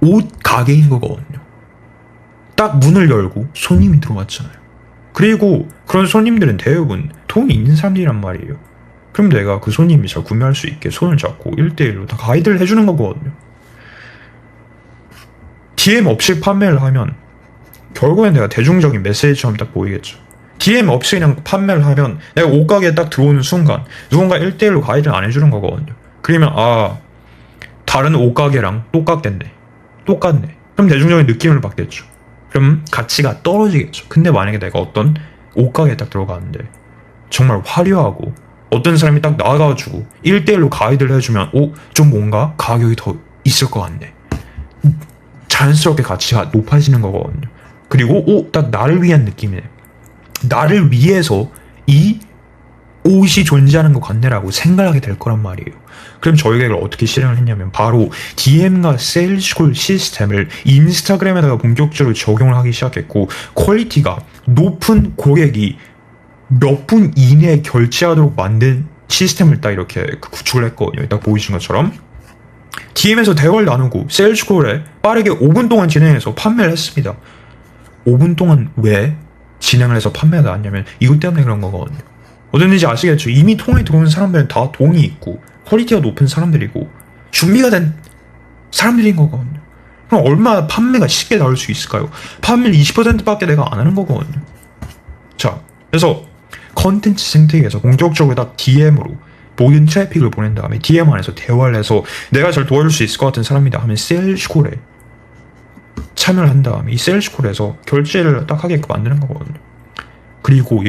Speaker 1: 옷 가게인 거거든요. 딱 문을 열고 손님이 들어왔잖아요. 그리고 그런 손님들은 대부분 돈이 있는 사람들이란 말이에요. 그럼 내가 그 손님이 잘 구매할 수 있게 손을 잡고 1대1로 다 가이드를 해주는 거거든요. DM 없이 판매를 하면 결국엔 내가 대중적인 메시지처럼 딱 보이겠죠. DM 없이 그냥 판매를 하면 내가 옷가게에 딱 들어오는 순간 누군가 1대1로 가이드를 안 해주는 거거든요. 그러면 다른 옷가게랑 똑같네. 그럼 대중적인 느낌을 받겠죠. 그럼 가치가 떨어지겠죠. 근데 만약에 내가 어떤 옷가게에 딱 들어가는데 정말 화려하고 어떤 사람이 딱 나와가지고 1대1로 가이드를 해주면 좀 뭔가 가격이 더 있을 것 같네. 자연스럽게 가치가 높아지는 거거든요. 그리고 딱 나를 위한 느낌이네. 나를 위해서 이 옷이 존재하는 것 같네라고 생각하게 될 거란 말이에요. 그럼 저희가 이걸 어떻게 실행을 했냐면 바로 DM과 세일즈콜 시스템을 인스타그램에다가 본격적으로 적용을 하기 시작했고, 퀄리티가 높은 고객이 몇 분 이내에 결제하도록 만든 시스템을 딱 이렇게 구축을 했거든요. 딱 보이신 것처럼 DM에서 대화를 나누고 세일즈콜에 빠르게 5분 동안 진행해서 판매를 했습니다. 5분 동안 왜 진행을 해서 판매가 나왔냐면 이것 때문에 그런 거거든요. 어딘지 아시겠죠? 이미 통화에 들어오는 사람들은 다 돈이 있고 퀄리티가 높은 사람들이고 준비가 된 사람들인 거거든요. 그럼 얼마나 판매가 쉽게 나올 수 있을까요? 판매를 20%밖에 내가 안 하는 거거든요. 자, 그래서 컨텐츠 생태계에서 본격적으로 딱 DM으로 모든 트래픽을 보낸 다음에 DM 안에서 대화를 해서 내가 잘 도와줄 수 있을 것 같은 사람이다 하면 세일즈콜에 참여를 한 다음에 이 세일즈콜에서 결제를 딱 하게끔 만드는 거거든요. 그리고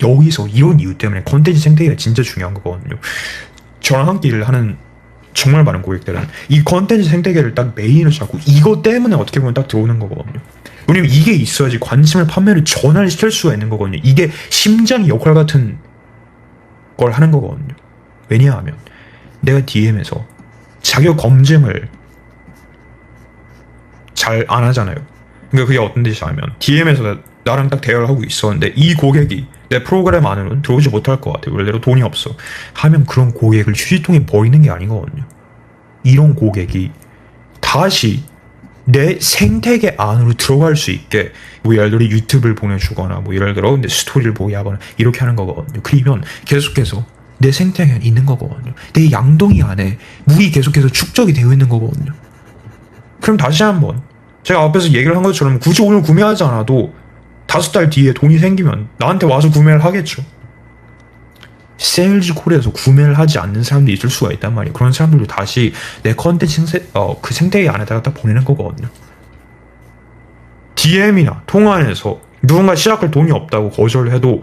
Speaker 1: 여기서 이런 이유 때문에 컨텐츠 생태계가 진짜 중요한 거거든요. 저랑 함께 일을 하는 정말 많은 고객들은 이 컨텐츠 생태계를 딱 메인으로 잡고 이거 때문에 어떻게 보면 딱 들어오는 거거든요. 왜냐면 이게 있어야지 관심을 판매를 전환을 시킬 수가 있는 거거든요. 이게 심장의 역할 같은 걸 하는 거거든요. 왜냐하면 내가 DM에서 자격 검증을 잘 안 하잖아요. 그러니까 그게 어떤 뜻이냐 하면 DM에서 나랑 딱 대화를 하고 있었는데 이 고객이 내 프로그램 안으로는 들어오지 못할 것 같아요. 원래로 돈이 없어 하면 그런 고객을 휴지통에 버리는 게 아니거든요. 이런 고객이 다시 내 생태계 안으로 들어갈 수 있게 뭐 예를 들어 유튜브를 보내주거나 뭐 예를 들어 근데 스토리를 보게 하거나 이렇게 하는 거거든요. 그러면 계속해서 내 생태계 안에 있는 거거든요. 내 양동이 안에 물이 계속해서 축적이 되어 있는 거거든요. 그럼 다시 한번 제가 앞에서 얘기를 한 것처럼 굳이 오늘 구매하지 않아도 5달 뒤에 돈이 생기면 나한테 와서 구매를 하겠죠. 세일즈콜에서 구매를 하지 않는 사람도 있을 수가 있단 말이에요. 그런 사람들도 다시 내 컨텐츠 그 생태계 안에다가 딱 보내는 거거든요. DM이나 통화에서 누군가 시작할 돈이 없다고 거절을 해도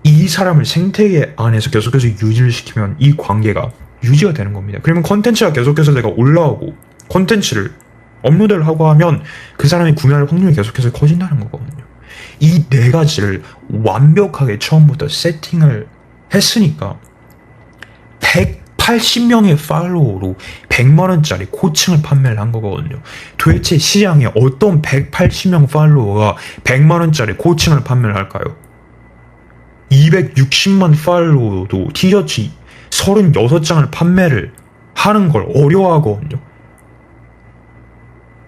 Speaker 1: 이 사람을 생태계 안에서 계속해서 유지를 시키면 이 관계가 유지가 되는 겁니다. 그러면 컨텐츠가 계속해서 내가 올라오고 컨텐츠를 업로드를 하고 하면 그 사람이 구매할 확률이 계속해서 커진다는 거거든요. 이 네 가지를 완벽하게 처음부터 세팅을 했으니까 180명의 팔로워로 100만원짜리 코칭을 판매를 한 거거든요. 도대체 시장에 어떤 180명 팔로워가 100만원짜리 코칭을 판매를 할까요? 260만 팔로워도 티셔츠 36장을 판매를 하는 걸 어려워하거든요.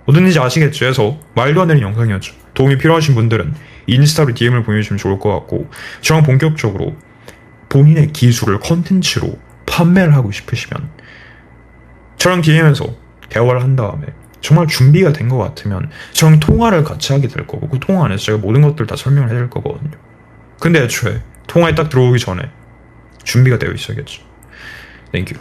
Speaker 1: 어딘지 아시겠죠? 해서 말도 안 되는 영상이었죠. 도움이 필요하신 분들은 인스타로 DM을 보내주시면 좋을 것 같고, 저랑 본격적으로 본인의 기술을 컨텐츠로 판매를 하고 싶으시면 저랑 DM에서 대화를 한 다음에 정말 준비가 된 것 같으면 저랑 통화를 같이 하게 될 거고, 그 통화 안에서 제가 모든 것들을 다 설명을 해줄 거거든요. 근데 애초에 통화에 딱 들어오기 전에 준비가 되어 있어야겠죠. 땡큐.